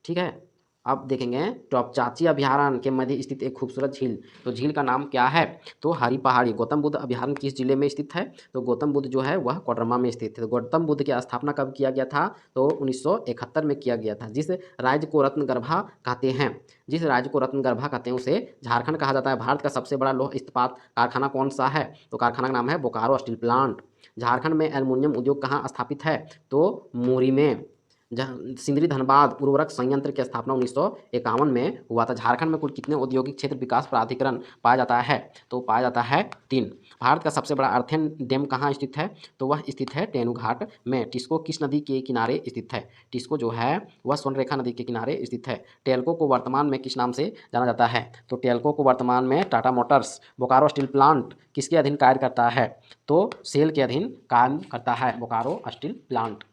ठीक है। अब देखेंगे टॉपचाची अभयारण्य के मध्य स्थित एक खूबसूरत झील, तो झील का नाम क्या है? तो हरी पहाड़ी। गौतम बुद्ध अभयारण्य किस जिले में स्थित है? तो गौतम बुद्ध जो है वह कोडरमा में स्थित है। तो गौतम बुद्ध की स्थापना कब किया गया था? तो 1971 में किया गया था। जिस राज्य को रत्नगर्भा कहते हैं, जिस राज्य को रत्नगर्भा कहते हैं उसे झारखंड कहा जाता है। भारत का सबसे बड़ा लौह इस्पात कारखाना कौन सा है? तो कारखाना का नाम है बोकारो स्टील प्लांट। झारखंड में एल्युमिनियम उद्योग कहाँ स्थापित है? तो मूरी में। सिंदरी धनबाद उर्वरक संयंत्र की स्थापना 1951 में हुआ था। झारखंड में कुल कितने औद्योगिक क्षेत्र विकास प्राधिकरण पाया जाता है? तो पाया जाता है 3। भारत का सबसे बड़ा अर्थन डैम कहाँ स्थित है? तो वह स्थित है तेनुघाट में। टिस्को किस नदी के किनारे स्थित है? टिस्को जो है वह स्वर्णरेखा नदी के किनारे स्थित है। टेल्को को वर्तमान में किस नाम से जाना जाता है? तो टेल्को को वर्तमान में Tata Motors. Bokaro steel plant किसके अधीन कार्य करता है? तो सेल के अधीन काम करता है बोकारो स्टील प्लांट।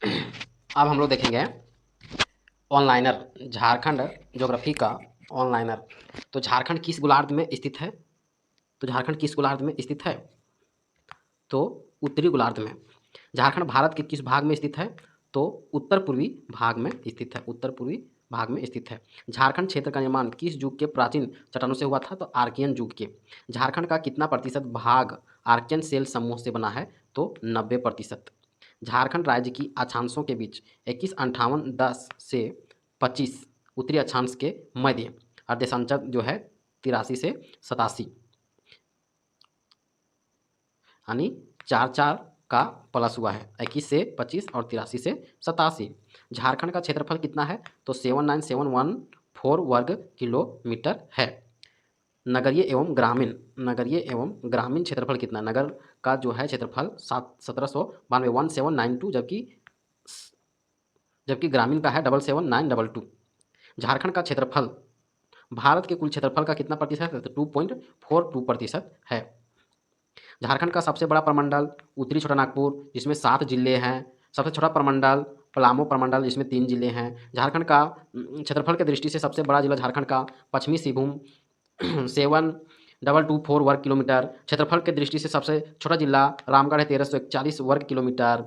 अब हम लोग देखेंगे ऑनलाइनर, झारखंड ज्योग्राफी का ऑनलाइनर। तो झारखंड किस गोलार्ध में स्थित है? तो झारखंड किस गोलार्ध में स्थित है? तो उत्तरी गोलार्ध में। झारखंड भारत के किस भाग में स्थित है? तो उत्तर पूर्वी भाग में स्थित है। उत्तर पूर्वी भाग में स्थित है। झारखंड क्षेत्र का निर्माण किस युग के प्राचीन चट्टानों से हुआ था? तो आर्कियन युग के। झारखंड का कितना प्रतिशत भाग आर्कियन सेल समूह से बना है? तो 90%। झारखंड राज्य की अक्षांशों के बीच 215810 से 25 उत्तरी अक्षांश के मध्य और देशांतर जो है 83 से 87, यानी 4 का प्लस हुआ है। 21 से 25 और 83 से 87। झारखंड का क्षेत्रफल कितना है? तो 79714 वर्ग किलोमीटर है। नगरीय एवं ग्रामीण, नगरीय एवं ग्रामीण क्षेत्रफल कितना? नगर का जो है क्षेत्रफल 1792 1792, जबकि ग्रामीण का है 77922। झारखंड का क्षेत्रफल भारत के कुल क्षेत्रफल का कितना प्रतिशत है? तो 2.42% है। झारखंड का सबसे बड़ा प्रमंडल उत्तरी छोटा नागपुर जिसमें 7 जिले हैं। सबसे छोटा प्रमंडल पलामू प्रमंडल जिसमें 3 जिले हैं। झारखंड का क्षेत्रफल की दृष्टि से सबसे बड़ा जिला झारखंड का पश्चिमी सिंहभूम 7224 वर्ग किलोमीटर। क्षेत्रफल की दृष्टि से सबसे छोटा जिला रामगढ़ है 1341 वर्ग किलोमीटर।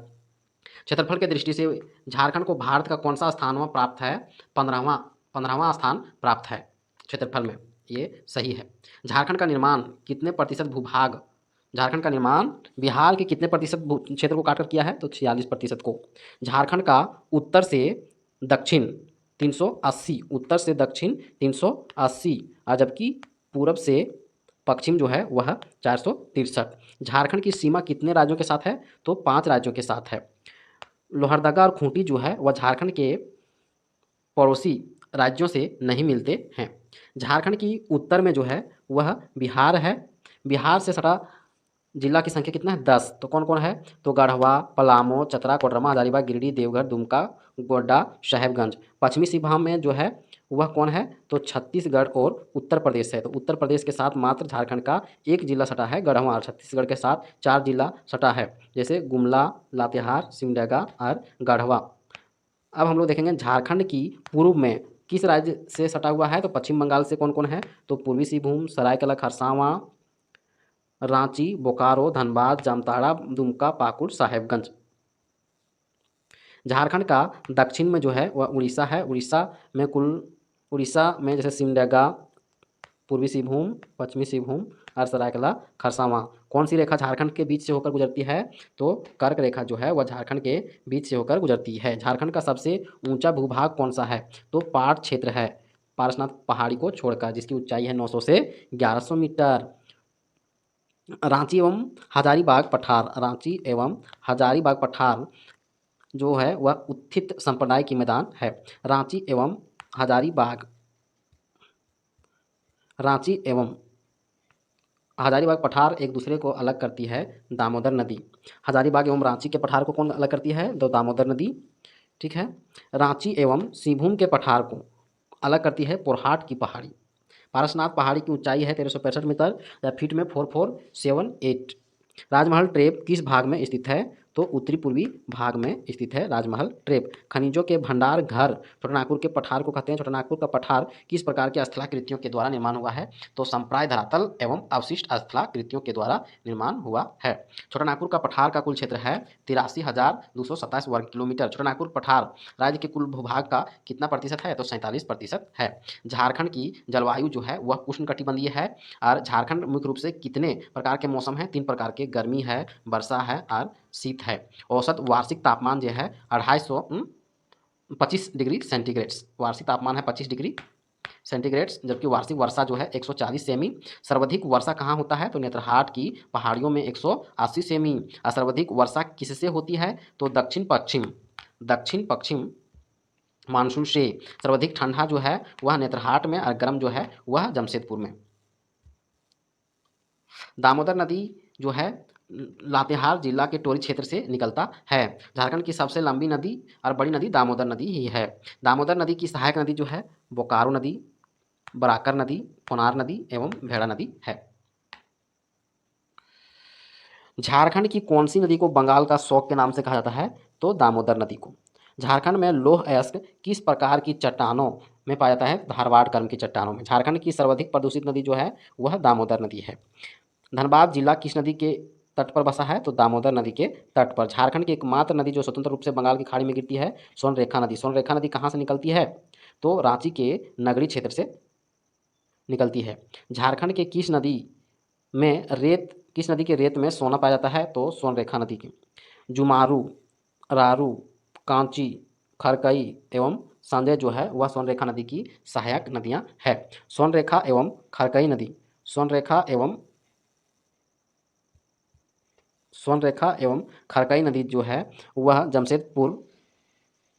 क्षेत्रफल की दृष्टि से झारखंड को भारत का कौन सा स्थान प्राप्त है? 15वां स्थान प्राप्त है क्षेत्रफल में, ये सही है। झारखंड का निर्माण कितने प्रतिशत भूभाग, झारखंड का निर्माण बिहार के कितने प्रतिशत क्षेत्र को काटकर किया है? तो 46% को। झारखंड का उत्तर से दक्षिण 380, उत्तर से दक्षिण 380 और जबकि पूरब से पश्चिम जो है वह 463। झारखंड की सीमा कितने राज्यों के साथ है? तो 5 राज्यों के साथ है। लोहरदगा और खूंटी जो है वह झारखंड के पड़ोसी राज्यों से नहीं मिलते हैं। झारखंड की उत्तर में जो है वह बिहार है। बिहार से सटा जिला की संख्या कितना है? 10। तो कौन कौन है? तो गढ़वा, पलामू, चतरा, कोडरमा, हजारीबाग, गिरिडीह, देवघर, दुमका, गोड्डा, साहेबगंज। पश्चिमी सीमा में जो है वह कौन है? तो छत्तीसगढ़ और उत्तर प्रदेश है। तो उत्तर प्रदेश के साथ मात्र झारखंड का एक जिला सटा है गढ़वा, और छत्तीसगढ़ के साथ 4 जिला सटा है, जैसे गुमला, लातेहार, सिमडेगा और गढ़वा। अब हम लोग देखेंगे झारखंड की पूर्व में किस राज्य से सटा हुआ है? तो पश्चिम बंगाल से कौन कौन है? तो पूर्वी सिंहभूम, सरायकेला खरसावां, रांची, बोकारो, धनबाद, जामताड़ा, दुमका, पाकुड़, साहेबगंज। झारखंड का दक्षिण में जो है वह उड़ीसा है। उड़ीसा में जैसे सिमडेगा, पूर्वी सिंहभूम, पश्चिमी सिंहभूम, और सरायकला खरसावां। कौन सी रेखा झारखंड के बीच से होकर गुजरती है? तो कर्क रेखा जो है वह झारखंड के बीच से होकर गुजरती है। झारखंड का सबसे ऊंचा भूभाग कौन सा है? तो पाट क्षेत्र है, पारसनाथ पहाड़ी को छोड़कर, जिसकी ऊंचाई है 900 से 1100 मीटर। रांची एवं हजारीबाग पठार, रांची एवं हजारीबाग पठार जो है वह उत्थित संप्रदाय की मैदान है। रांची एवं हजारीबाग, रांची एवं हजारीबाग पठार एक दूसरे को अलग करती है दामोदर नदी। हजारीबाग एवं रांची के पठार को कौन अलग करती है? तो दामोदर नदी। ठीक है। रांची एवं सिंहभूम के पठार को अलग करती है पोरहाट की पहाड़ी। पारसनाथ पहाड़ी की ऊंचाई है 1365 मीटर या फीट में 4478। राजमहल ट्रेप किस भाग में स्थित है? तो उत्तरी पूर्वी भाग में स्थित है राजमहल ट्रेप। खनिजों के भंडार घर छोटानागपुर के पठार को कहते हैं। छोटानागपुर का पठार किस प्रकार के स्थलाकृतियों के द्वारा निर्माण हुआ है? तो संप्राय धरातल एवं अवशिष्ट स्थलाकृतियों के द्वारा निर्माण हुआ है। छोटानागपुर का पठार का कुल क्षेत्र है 83,227 वर्ग किलोमीटर। छोटानागपुर पठार राज्य के कुल भूभाग का कितना प्रतिशत है? तो 47% है। झारखंड की जलवायु जो है वह उष्णकटिबंधीय है। और झारखंड मुख्य रूप से कितने प्रकार के मौसम है? 3 प्रकार के, गर्मी है, वर्षा है और शीत है। औसत वार्षिक तापमान जो है 25 डिग्री सेंटीग्रेड, वार्षिक तापमान है 25 डिग्री सेंटीग्रेड, जबकि वार्षिक वर्षा जो है 140 सेमी। सर्वाधिक वर्षा कहाँ होता है? तो नेत्रहाट की पहाड़ियों में 180 सेमी। और सर्वाधिक वर्षा किससे होती है? तो दक्षिण पश्चिम मानसून से। सर्वाधिक ठंडा जो है वह नेत्रहाट में और गर्म जो है वह जमशेदपुर में। दामोदर नदी जो है लातेहार जिला के टोरी क्षेत्र से निकलता है। झारखंड की सबसे लंबी नदी और बड़ी नदी दामोदर नदी ही है। दामोदर नदी की सहायक नदी जो है बोकारो नदी, बराकर नदी, कोनार नदी एवं भेड़ा नदी है। झारखंड की कौन सी नदी को बंगाल का शौक के नाम से कहा जाता है? तो दामोदर नदी को। झारखंड में लौह अयस्क किस प्रकार की चट्टानों में पाया जाता है? धारवाड़ कर्म की चट्टानों में। झारखंड की सर्वाधिक प्रदूषित नदी जो है वह दामोदर नदी है। धनबाद जिला किस नदी के तट पर बसा है? तो दामोदर नदी के तट पर। झारखंड की एकमात्र नदी जो स्वतंत्र रूप से बंगाल की खाड़ी में गिरती है सोनरेखा नदी। सोनरेखा नदी कहाँ से निकलती है? तो रांची के नगरी क्षेत्र से निकलती है। झारखंड के किस नदी के रेत में सोना पाया जाता है? तो सोनरेखा नदी के। जुमारू, रारू, कांची, खरकई एवं संजय जो है वह सोनरेखा नदी की सहायक नदियां है। सोनरेखा एवं खरकई नदी, सोनरेखा एवं खरकई नदी जो है वह जमशेदपुर,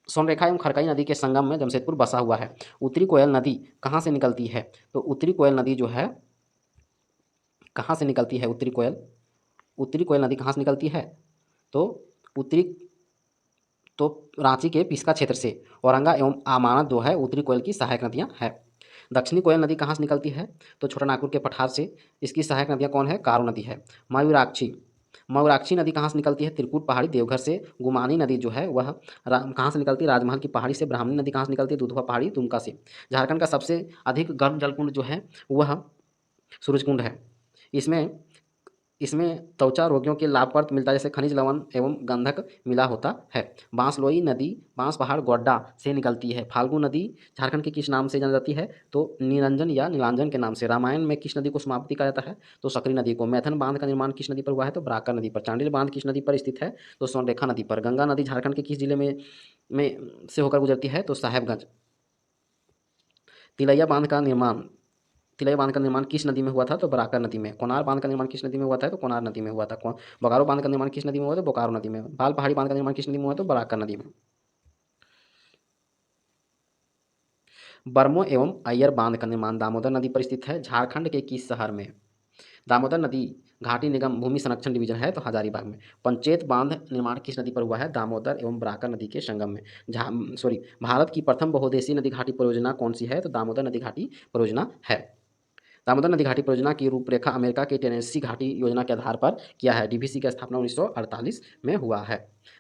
सोनरेखा एवं खरकई नदी के संगम में जमशेदपुर बसा हुआ है। उत्तरी कोयल नदी कहाँ से निकलती है? तो उत्तरी कोयल नदी जो है कहाँ से निकलती है? उत्तरी कोयल नदी कहाँ से निकलती है? तो उत्तरी तो रांची के पिस्का क्षेत्र से। औरंगा एवं आमानत जो है उत्तरी कोयल की सहायक नदियाँ हैं। दक्षिणी कोयल नदी कहाँ से निकलती है? तो छोटानागपुर के पठार से। इसकी सहायक नदियाँ कौन है? कारो नदी है। मयूराक्षी नदी कहाँ से निकलती है? त्रिकुट पहाड़ी देवघर से। गुमानी नदी जो है वह कहाँ से निकलती है? राजमहल की पहाड़ी से। ब्राह्मणी नदी कहाँ से निकलती है? दुधवा पहाड़ी दुमका से। झारखंड का सबसे अधिक गर्म जलकुंड जो है वह सूरजकुंड है। इसमें इसमें त्वचा रोगियों के लाभप्रद मिलता है, जैसे खनिज लवण एवं गंधक मिला होता है। बांसलोई नदी बांस पहाड़ गोड्डा से निकलती है। फाल्गु नदी झारखंड के किस नाम से जानी जाती है? तो निरंजन या नीलांजन के नाम से। रामायण में किस नदी को समाप्ति कहा जाता है? तो सकरी नदी को। मैथन बांध का निर्माण किस नदी पर हुआ है? तो बराकर नदी पर। चांडिल बांध किस नदी पर स्थित है? तो सोनरेखा नदी पर। गंगा नदी झारखंड के किस जिले में से होकर गुजरती है? तो साहेबगंज। तिलैया बांध का निर्माण तिलैया बांध का निर्माण किस नदी में हुआ था? तो बराकर नदी में। कोनार बांध का निर्माण किस नदी में हुआ था? तो कोनार नदी में हुआ था। बोकारो बांध का निर्माण किस नदी में हुआ? तो बोकारो नदी में। बाल पहाड़ी बांध का निर्माण किस नदी में हुआ? तो बराकर नदी में। बरमो एवं अय्यर बांध का निर्माण दामोदर नदी पर स्थित है। झारखंड के किस शहर में? दामोदर नदी घाटी निगम भूमि संरक्षण डिवीजन है तो हजारीबाग में। पंचेत बांध निर्माण किस नदी पर हुआ है? दामोदर एवं बराकर नदी के संगम में। भारत की प्रथम बहुउद्देशीय नदी घाटी परियोजना कौन सी है? तो दामोदर नदी घाटी परियोजना है। दामोदर नदी घाटी परियोजना की रूपरेखा अमेरिका के टेनेसी घाटी योजना के आधार पर किया है। डीवीसी की स्थापना 1948 में हुआ है।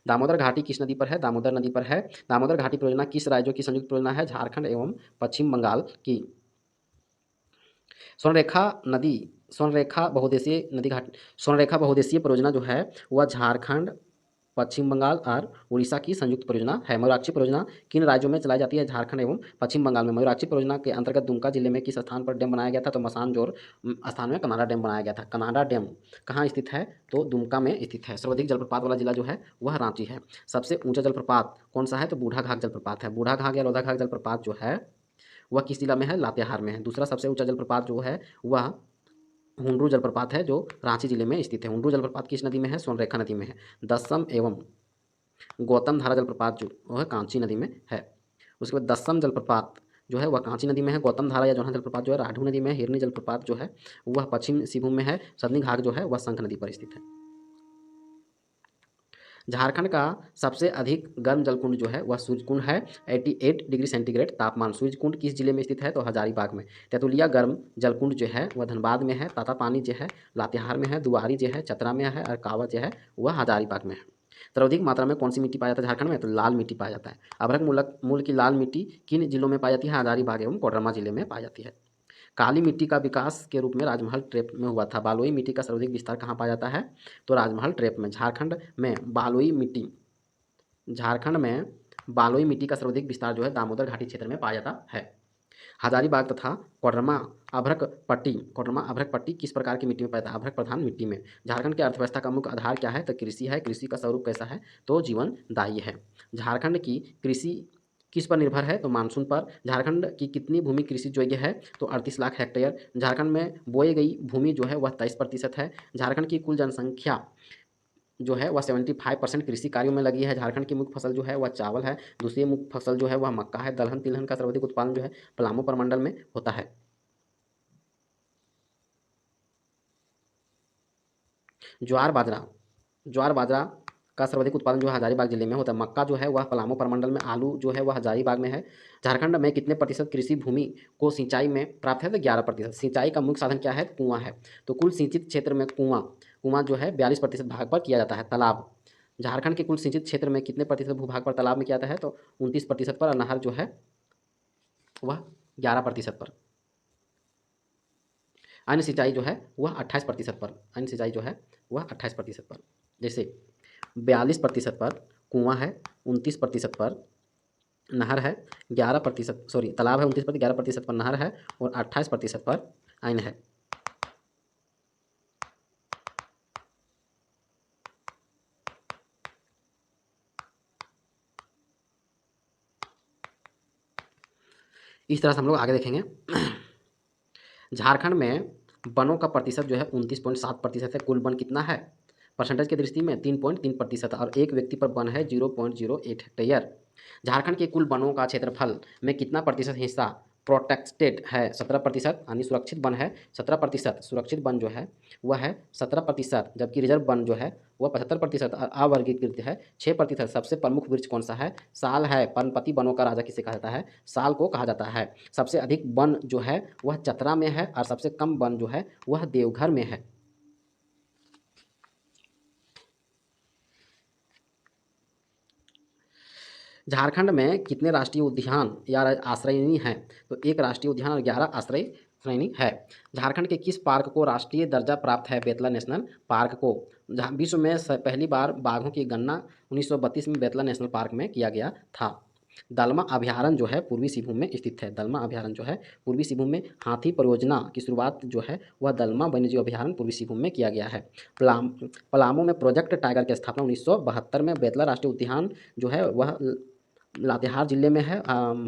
दामोदर घाटी किस नदी पर है? दामोदर नदी पर है। दामोदर घाटी परियोजना किस राज्यों की संयुक्त परियोजना है? झारखंड एवं पश्चिम बंगाल की। स्वर्णरेखा नदी स्वर्णरेखा बहुउद्देशीय परियोजना जो है वह झारखंड पश्चिम बंगाल और उड़ीसा की संयुक्त परियोजना है। मयूराक्षी परियोजना किन राज्यों में चलाई जाती है? झारखंड एवं पश्चिम बंगाल में। मयूराक्षी परियोजना के अंतर्गत दुमका जिले में किस स्थान पर डैम बनाया गया था? तो मसानजोर स्थान में कनाडा डैम बनाया गया था। कनाडा डैम कहाँ स्थित है? तो दुमका में स्थित है। सर्वाधिक जलप्रपात वाला जिला जो है वह रांची है। सबसे ऊंचा जलप्रपात कौन सा है? तो बूढ़ा घाघ जलप्रपात है। बूढ़ा घाघ या लोधा घाघ जलप्रपात जो है वह किस जिला में है? लातेहार में है। दूसरा सबसे ऊंचा जलप्रपात जो है वह हुंड्रू जलप्रपात है जो रांची जिले में स्थित है। हुंड्रू जलप्रपात किस नदी में है? सोनरेखा नदी में है। दसम एवं गौतम धारा जलप्रपात जो वह कांची नदी में है। उसके बाद दसम जलप्रपात जो है वह कांची नदी में है। गौतम धारा या जोना जलप्रपात जो है राढ़ू नदी में है। हिरनी जलप्रपात जो है वह पश्चिम सिंहभूम में है। सदनी घाघ जो है वह शंख नदी पर स्थित है। झारखंड का सबसे अधिक गर्म जलकुंड जो है वह सूर्यकुंड है। 88 डिग्री सेंटीग्रेड तापमान। सूर्यकुंड किस जिले में स्थित है? तो हजारीबाग में। तेतुलिया गर्म जलकुंड जो है वह धनबाद में है। तातापानी जो है लातेहार में है। दुआरी जो है चतरा में है। और कावा जो है वह हजारीबाग में है। सर्वाधिक मात्रा में कौन सी मिट्टी पाया जाता है झारखंड में? तो लाल मिट्टी पाया जाता है। अभ्रक मूल की लाल मिट्टी किन जिलों में पाई जाती है? हजारीबाग एवं कोडरमा जिले में पाई जाती है। काली मिट्टी का विकास के रूप में राजमहल ट्रैप में हुआ था। बालुई मिट्टी का सर्वाधिक विस्तार कहाँ पाया जाता है? तो राजमहल ट्रैप में। झारखंड में बालुई मिट्टी का सर्वाधिक विस्तार जो है दामोदर घाटी क्षेत्र में पाया जाता है। हजारीबाग तथा कोडरमा अभ्रक पट्टी किस प्रकार की मिट्टी में पाया जाता है? अभ्रक प्रधान मिट्टी में। झारखंड की अर्थव्यवस्था का मुख्य आधार क्या है? तो कृषि है। कृषि का स्वरूप कैसा है? तो जीवनदायी है। झारखंड की कृषि किस पर निर्भर है? तो मानसून पर। झारखंड की कितनी भूमि कृषि योग्य है? तो 38 लाख हेक्टेयर। झारखंड में बोई गई भूमि जो है वह 23% है। झारखंड की कुल जनसंख्या जो है वह 75% कृषि कार्यों में लगी है। झारखंड की मुख्य फसल जो है वह चावल है। दूसरी मुख्य फसल जो है वह मक्का है। दलहन तिलहन का सर्वाधिक उत्पादन जो है पलामू प्रमंडल में होता है। ज्वार बाजरा का सर्वाधिक उत्पादन जो है हजारीबाग जिले में होता है। मक्का जो है वह पलामू प्रमंडल में। आलू जो है वह हजारीबाग में है। झारखंड में कितने प्रतिशत कृषि भूमि को सिंचाई में प्राप्त है? तो 11%। सिंचाई का मुख्य साधन क्या है? कुआं है। तो कुल सिंचित क्षेत्र में कुआं जो है 42% भाग पर किया जाता है। तालाब झारखंड के कुल सिंचित क्षेत्र में कितने प्रतिशत भूभाग पर तालाब में किया जाता है? तो 29% पर। और नहर जो है वह 11% पर। अन्य सिंचाई जो है वह 28% पर। अन्य सिंचाई जो है वह 28% पर। जैसे 42% पर कुआं है, 29% पर नहर है, 11% सॉरी तालाब है 29%, 11% पर नहर है और 28% पर अन्य है। इस तरह से हम लोग आगे देखेंगे। झारखंड में वनों का प्रतिशत जो है 29.7% है। कुल वन कितना है? परसेंटेज की दृष्टि में 3.3% और एक व्यक्ति पर वन है 0.08 हेक्टेयर। झारखंड के कुल वनों का क्षेत्रफल में कितना प्रतिशत हिस्सा प्रोटेक्टेड है? 17%। यानी सुरक्षित वन है 17%। सुरक्षित वन जो है वह है 17%। जबकि रिजर्व वन जो है वह 75% और अवर्गीकृत है 6%। सबसे प्रमुख वृक्ष कौन सा है? साल है। पर्णपाती वनों का राजा किसे कहा जाता है? साल को कहा जाता है। सबसे अधिक वन जो है वह चतरा में है और सबसे कम वन जो है वह देवघर में है। झारखंड में कितने राष्ट्रीय उद्यान या आश्रयनी हैं? तो एक राष्ट्रीय उद्यान और 11 आश्रय श्रेणी है। झारखंड के किस पार्क को राष्ट्रीय दर्जा प्राप्त है? बेतला नेशनल पार्क को। जहाँ विश्व में पहली बार बाघों की गणना 1932 में बेतला नेशनल पार्क में किया गया था। दलमा अभ्यारण्य जो है पूर्वी सिंहभूम में स्थित है। दलमा अभ्यारण्य जो है पूर्वी सिंहभूम में। हाथी परियोजना की शुरुआत जो है वह दलमा वन्यजीव अभ्यारण्य पूर्वी सिंहभूम में किया गया है। पलामू में प्रोजेक्ट टाइगर की स्थापना 1972 में। बेतला राष्ट्रीय उद्यान जो है वह लातेहार जिले में है।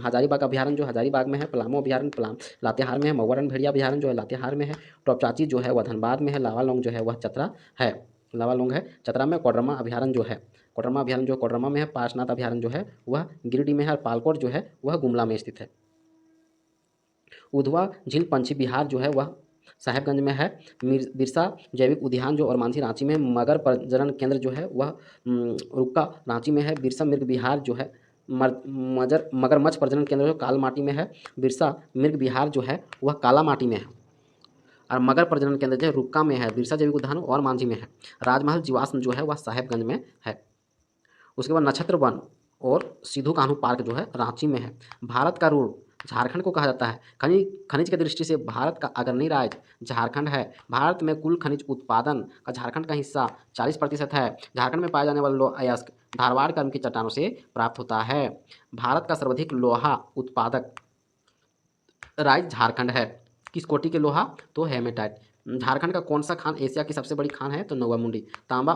हजारीबाग अभ्यारण्य जो हजारीबाग में है। पलामू अभ्यारण्य लातेहार में है। मऊआरन भेड़िया अभ्यारण्य जो है लातेहार में है। टॉपचाची जो है वह धनबाद में है। लावालौंग जो है वह चतरा है। लावालौंग है चतरा में। कोडरमा अभ्यारण्य जो है कोडरमा में है। पार्श्वनाथ अभ्यारण्य जो है वह गिरिडीह में है। और पालकोट जो है वह गुमला में स्थित है। उधवा झील पंछी विहार जो है वह साहेबगंज में है। बिरसा जैविक उद्यान जो और मानसी रांची में है। मगर प्रजनन केंद्र जो है वह रुक्का रांची में है। बिरसा मृग विहार जो है मगरमच्छ प्रजनन केंद्र जो कालमाटी में है। बिरसा मृग विहार जो है वह कालामाटी में है। और मगर प्रजनन केंद्र जो है रुक्का में है। बिरसा जैविक उद्यान और मांझी में है। राजमहल जीवाश्म जो है वह साहेबगंज में है। उसके बाद नक्षत्र वन और सिद्धू कान्हू पार्क जो है रांची में है। भारत का रूट झारखंड को कहा जाता है। खनिज की दृष्टि से भारत का अग्रणी राज्य झारखंड है। भारत में कुल खनिज उत्पादन का झारखंड का हिस्सा 40% है। झारखंड में पाया जाने वाला लोहा अयस्क धारवाड़ कर्म की चट्टानों से प्राप्त होता है। भारत का सर्वाधिक लोहा उत्पादक राज्य झारखंड है। किस कोटि के लोहा? तो हेमेटाइट। झारखंड का कौन सा खान एशिया की सबसे बड़ी खान है? तो नौवा मुंडी। तांबा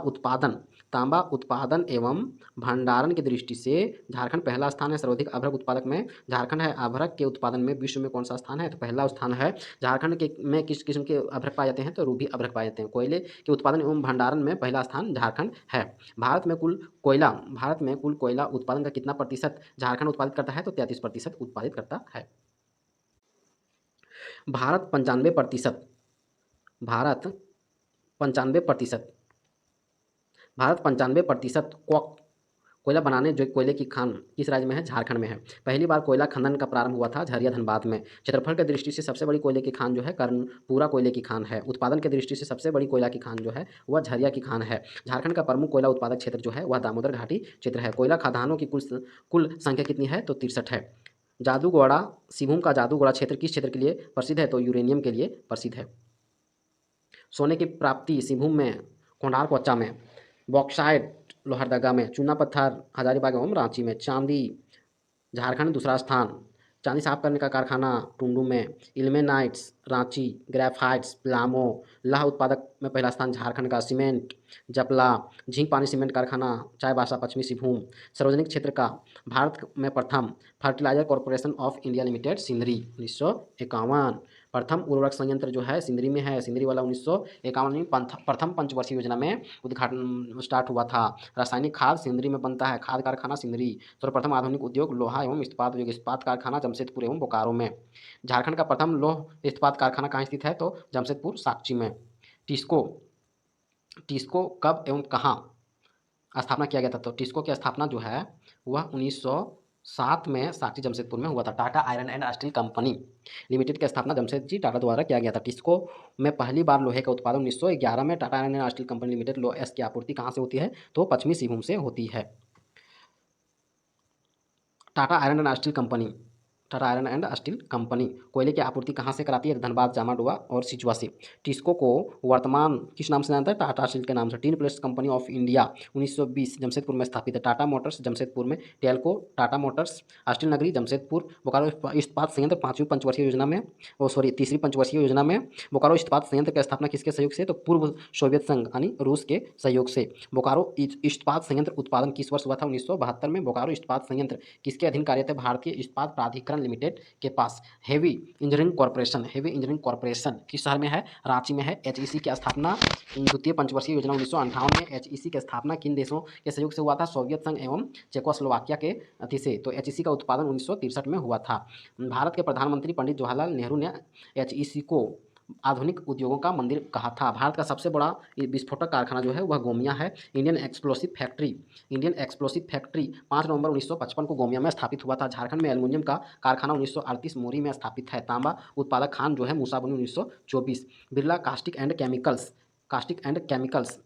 उत्पादन एवं भंडारण की दृष्टि से झारखंड पहला स्थान है सर्वाधिक अभ्रक उत्पादक में। झारखंड है। अभ्रक के उत्पादन में विश्व में कौन सा स्थान है? तो पहला स्थान है। झारखंड के में किस किस्म के अभ्रक पाए जाते हैं? तो रूबी अभ्रक पाए जाते हैं। कोयले के उत्पादन एवं भंडारण में पहला स्थान झारखंड है। भारत में कुल कोयला उत्पादन का कितना प्रतिशत झारखंड उत्पादित करता है? तो 33% उत्पादित करता है। भारत 95% भारत 95% भारत 95% कोयला बनाने जो कोयले की खान किस राज्य में है? झारखंड में है। पहली बार कोयला खनन का प्रारंभ हुआ था झरिया धनबाद में। क्षेत्रफल की दृष्टि से सबसे बड़ी कोयले की खान जो है कर्णपुरा कोयले की खान है। उत्पादन की दृष्टि से सबसे बड़ी कोयला की खान जो है वह झरिया की खान है। झारखंड का प्रमुख कोयला उत्पादक क्षेत्र जो है वह दामोदर घाटी क्षेत्र है। कोयला खदानों की कुल संख्या कितनी है? तो 63 है। जादूगोड़ा सिंहभूम का जादूगोड़ा क्षेत्र किस क्षेत्र के लिए प्रसिद्ध है? तो यूरेनियम के लिए प्रसिद्ध है। सोने की प्राप्ति सिंहभूम में, कोंडार कोच्चा में, बॉक्साइट लोहरदगा में, चूना पत्थर हजारीबाग एवं रांची में। चांदी झारखंड दूसरा स्थान। चांदी साफ करने का कारखाना टुंडू में, इल्मेनाइट्स रांची, ग्रेफाइट्स पलामो। लौह उत्पादक में पहला स्थान झारखंड का। सीमेंट जपला, झींक पानी सीमेंट कारखाना चाईबासा पश्चिमी सिंहभूम। सार्वजनिक क्षेत्र का भारत में प्रथम fertilizer corporation of India limited Sindri 1951। प्रथम उर्वरक संयंत्र जो है सिंदरी में है। सिंदरी वाला 1951 में प्रथम पंचवर्षीय योजना में उद्घाटन स्टार्ट हुआ था। रासायनिक खाद सिंदरी में बनता है। खाद कारखाना सिंदरी। सर्वप्रथम आधुनिक उद्योग लोहा एवं इस्पात उद्योग इस्पात कारखाना जमशेदपुर एवं बोकारो में। झारखंड का प्रथम लौह इस्पात कारखाना कहाँ स्थित है? तो जमशेदपुर साकची में। टिस्को कब एवं कहाँ स्थापना किया गया था? तो टिस्को की स्थापना जो है वह 1907 में साकची जमशेदपुर में हुआ था। Tata iron and steel company limited की स्थापना जमशेदजी टाटा द्वारा किया गया था। टिस्को में पहली बार लोहे का उत्पादन 1911 में। Tata iron and steel company limited लोहे की आपूर्ति कहाँ से होती है? तो पश्चिमी सिंहभूम से होती है। Tata iron and steel company कोयले की आपूर्ति कहाँ से कराती है? धनबाद, जामाडुआ और सिचुआ से। टिस्को को वर्तमान किस नाम से जानता है? टाटा स्टील के नाम से। Tin plates company of India 1920 Jamshedpur में स्थापित है। टाटा मोटर्स जमशेदपुर में। टेल्को टाटा मोटर्स स्टील नगरी जमशेदपुर। बोकारो इस्पात संयंत्र तीसरी पंचवर्षीय योजना में बोकारो इस्पात संयंत्र की स्थापना किसके सहयोग से? तो पूर्व सोवियत संघ यानी रूस के सहयोग से। बोकारो इस्पात संयंत्र उत्पादन किस वर्ष हुआ था? 1972 में। बोकारो इस्पात संयंत्र किसके अधीन कार्य थे? भारतीय इस्पात प्राधिकरण लिमिटेड के पास। हेवी इंजीनियरिंग कॉर्पोरेशन किस शहर में है? रांची में है। एचईसी की स्थापना द्वितीय पंचवर्षीय योजना 1958 में। एचईसी की स्थापना किन देशों के सहयोग से हुआ था? सोवियत संघ एवं चेकोस्लोवाकिया के अति से। तो एचईसी का उत्पादन 1963 में हुआ था। भारत के प्रधानमंत्री पंडित जवाहरलाल नेहरू ने एचईसी को आधुनिक उद्योगों का मंदिर कहा था। भारत का सबसे बड़ा विस्फोटक कारखाना जो है वह गोमिया है। इंडियन एक्सप्लोसिव फैक्ट्री 5 नवंबर 1955 को गोमिया में स्थापित हुआ था। झारखंड में एल्युमिनियम का कारखाना 1938 मोरी में स्थापित है। तांबा उत्पादक खान जो है मूसाबनी 1924। बिरला कास्टिक एंड केमिकल्स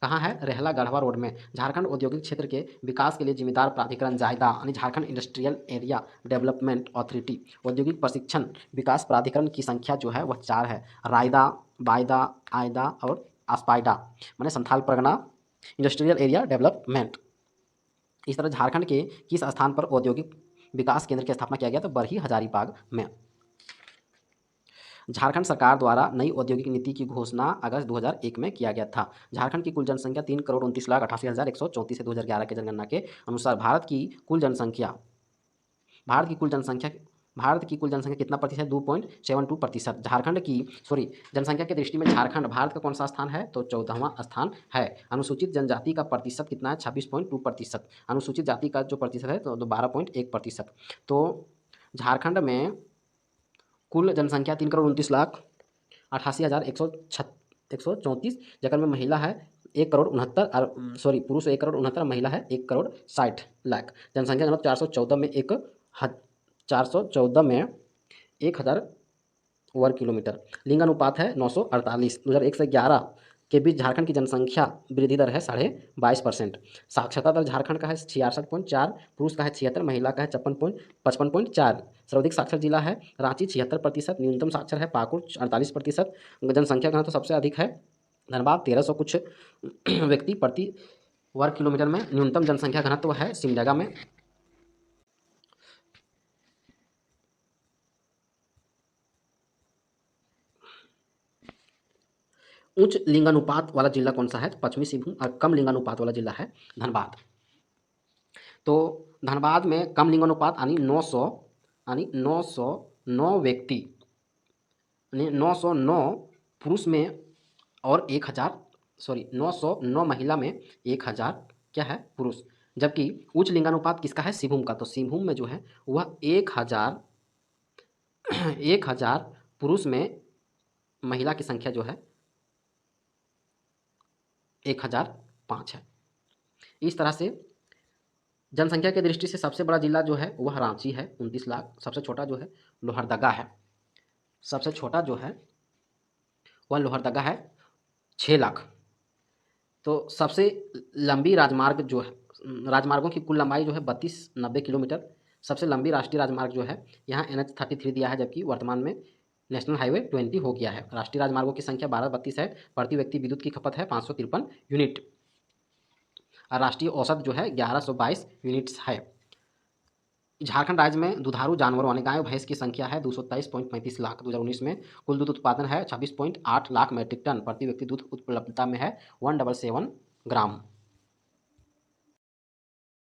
कहाँ है? रेहला गढ़वा रोड में। झारखंड औद्योगिक क्षेत्र के विकास के लिए जिम्मेदार प्राधिकरण जायदा यानी Jharkhand industrial area development authority. औद्योगिक प्रशिक्षण विकास प्राधिकरण की संख्या जो है वह 4 है। रायदा, बायदा, आयदा और आस्पाइडा माने Santhal Pargana industrial area development. इस तरह झारखंड के किस स्थान पर औद्योगिक विकास केंद्र की स्थापना किया गया? तो बरही हजारीबाग में। झारखंड सरकार द्वारा नई औद्योगिक नीति की घोषणा अगस्त 2001 में किया गया था। झारखंड की कुल जनसंख्या 3,29,88,134 है। 2011 की जनगणना के अनुसार भारत की कुल जनसंख्या कितना प्रतिशत है? 2.72%। जनसंख्या की दृष्टि में झारखंड भारत का कौन सा स्थान है? तो 14वां स्थान है। अनुसूचित जनजाति का प्रतिशत कितना है? 26.2%। अनुसूचित जाति का जो प्रतिशत है तो 12.1%। तो झारखंड में कुल जनसंख्या 3,29,88,134, जकर में महिला है 1,69,69,, पुरुष 1,69,69,, महिला है 1,60,60,00,000। जनसंख्या घनत्व 414 में 1,000 वर्ग किलोमीटर। लिंग अनुपात है 948। 2001 से 11 के बीच झारखंड की जनसंख्या वृद्धि दर है 22.5%। साक्षरता दर झारखंड का है 66.4, पुरुष का है 76, महिला का है 55.4। सर्वाधिक साक्षर जिला है रांची 76%, न्यूनतम साक्षर है पाकुड़ 48%। जनसंख्या घनत्व तो सबसे अधिक है धनबाद 1300 कुछ व्यक्ति प्रति वर्ग किलोमीटर में। न्यूनतम जनसंख्या घनत्व है सिमडेगा में। उच्च लिंगानुपात वाला जिला कौन सा है? पश्चिमी सिंहभूम। और कम लिंगानुपात वाला जिला है धनबाद। तो धनबाद में कम लिंगानुपात यानी 909 व्यक्ति, 909 पुरुष में और 909 महिला में 1000 क्या है पुरुष। जबकि उच्च लिंगानुपात किसका है? सिंहभूम का। तो सिंहभूम में जो है वह 1000 पुरुष में महिला की संख्या जो है 1005 है। इस तरह से जनसंख्या की दृष्टि से सबसे बड़ा जिला जो है वह रांची है 29 लाख। सबसे छोटा जो है लोहरदगा है। सबसे छोटा जो है वह लोहरदगा है 6 लाख। तो सबसे लंबी राजमार्ग जो है, राजमार्गों की कुल लंबाई जो है 3290 किलोमीटर। सबसे लंबी राष्ट्रीय राजमार्ग जो है यहाँ NH-33 दिया है, जबकि वर्तमान में नेशनल हाईवे 20 हो गया है। राष्ट्रीय राजमार्गों की संख्या 1232 है। प्रति व्यक्ति विद्युत की खपत है 553 यूनिट और राष्ट्रीय औसत जो है 1122 यूनिट्स है। झारखंड राज्य में दुधारू जानवरों यानी गाय भैंस की संख्या है 223.35 लाख 2019 में। कुल दूध उत्पादन है 26.8 लाख मीट्रिक टन। प्रति व्यक्ति दूध उपलब्धता में है 177 ग्राम।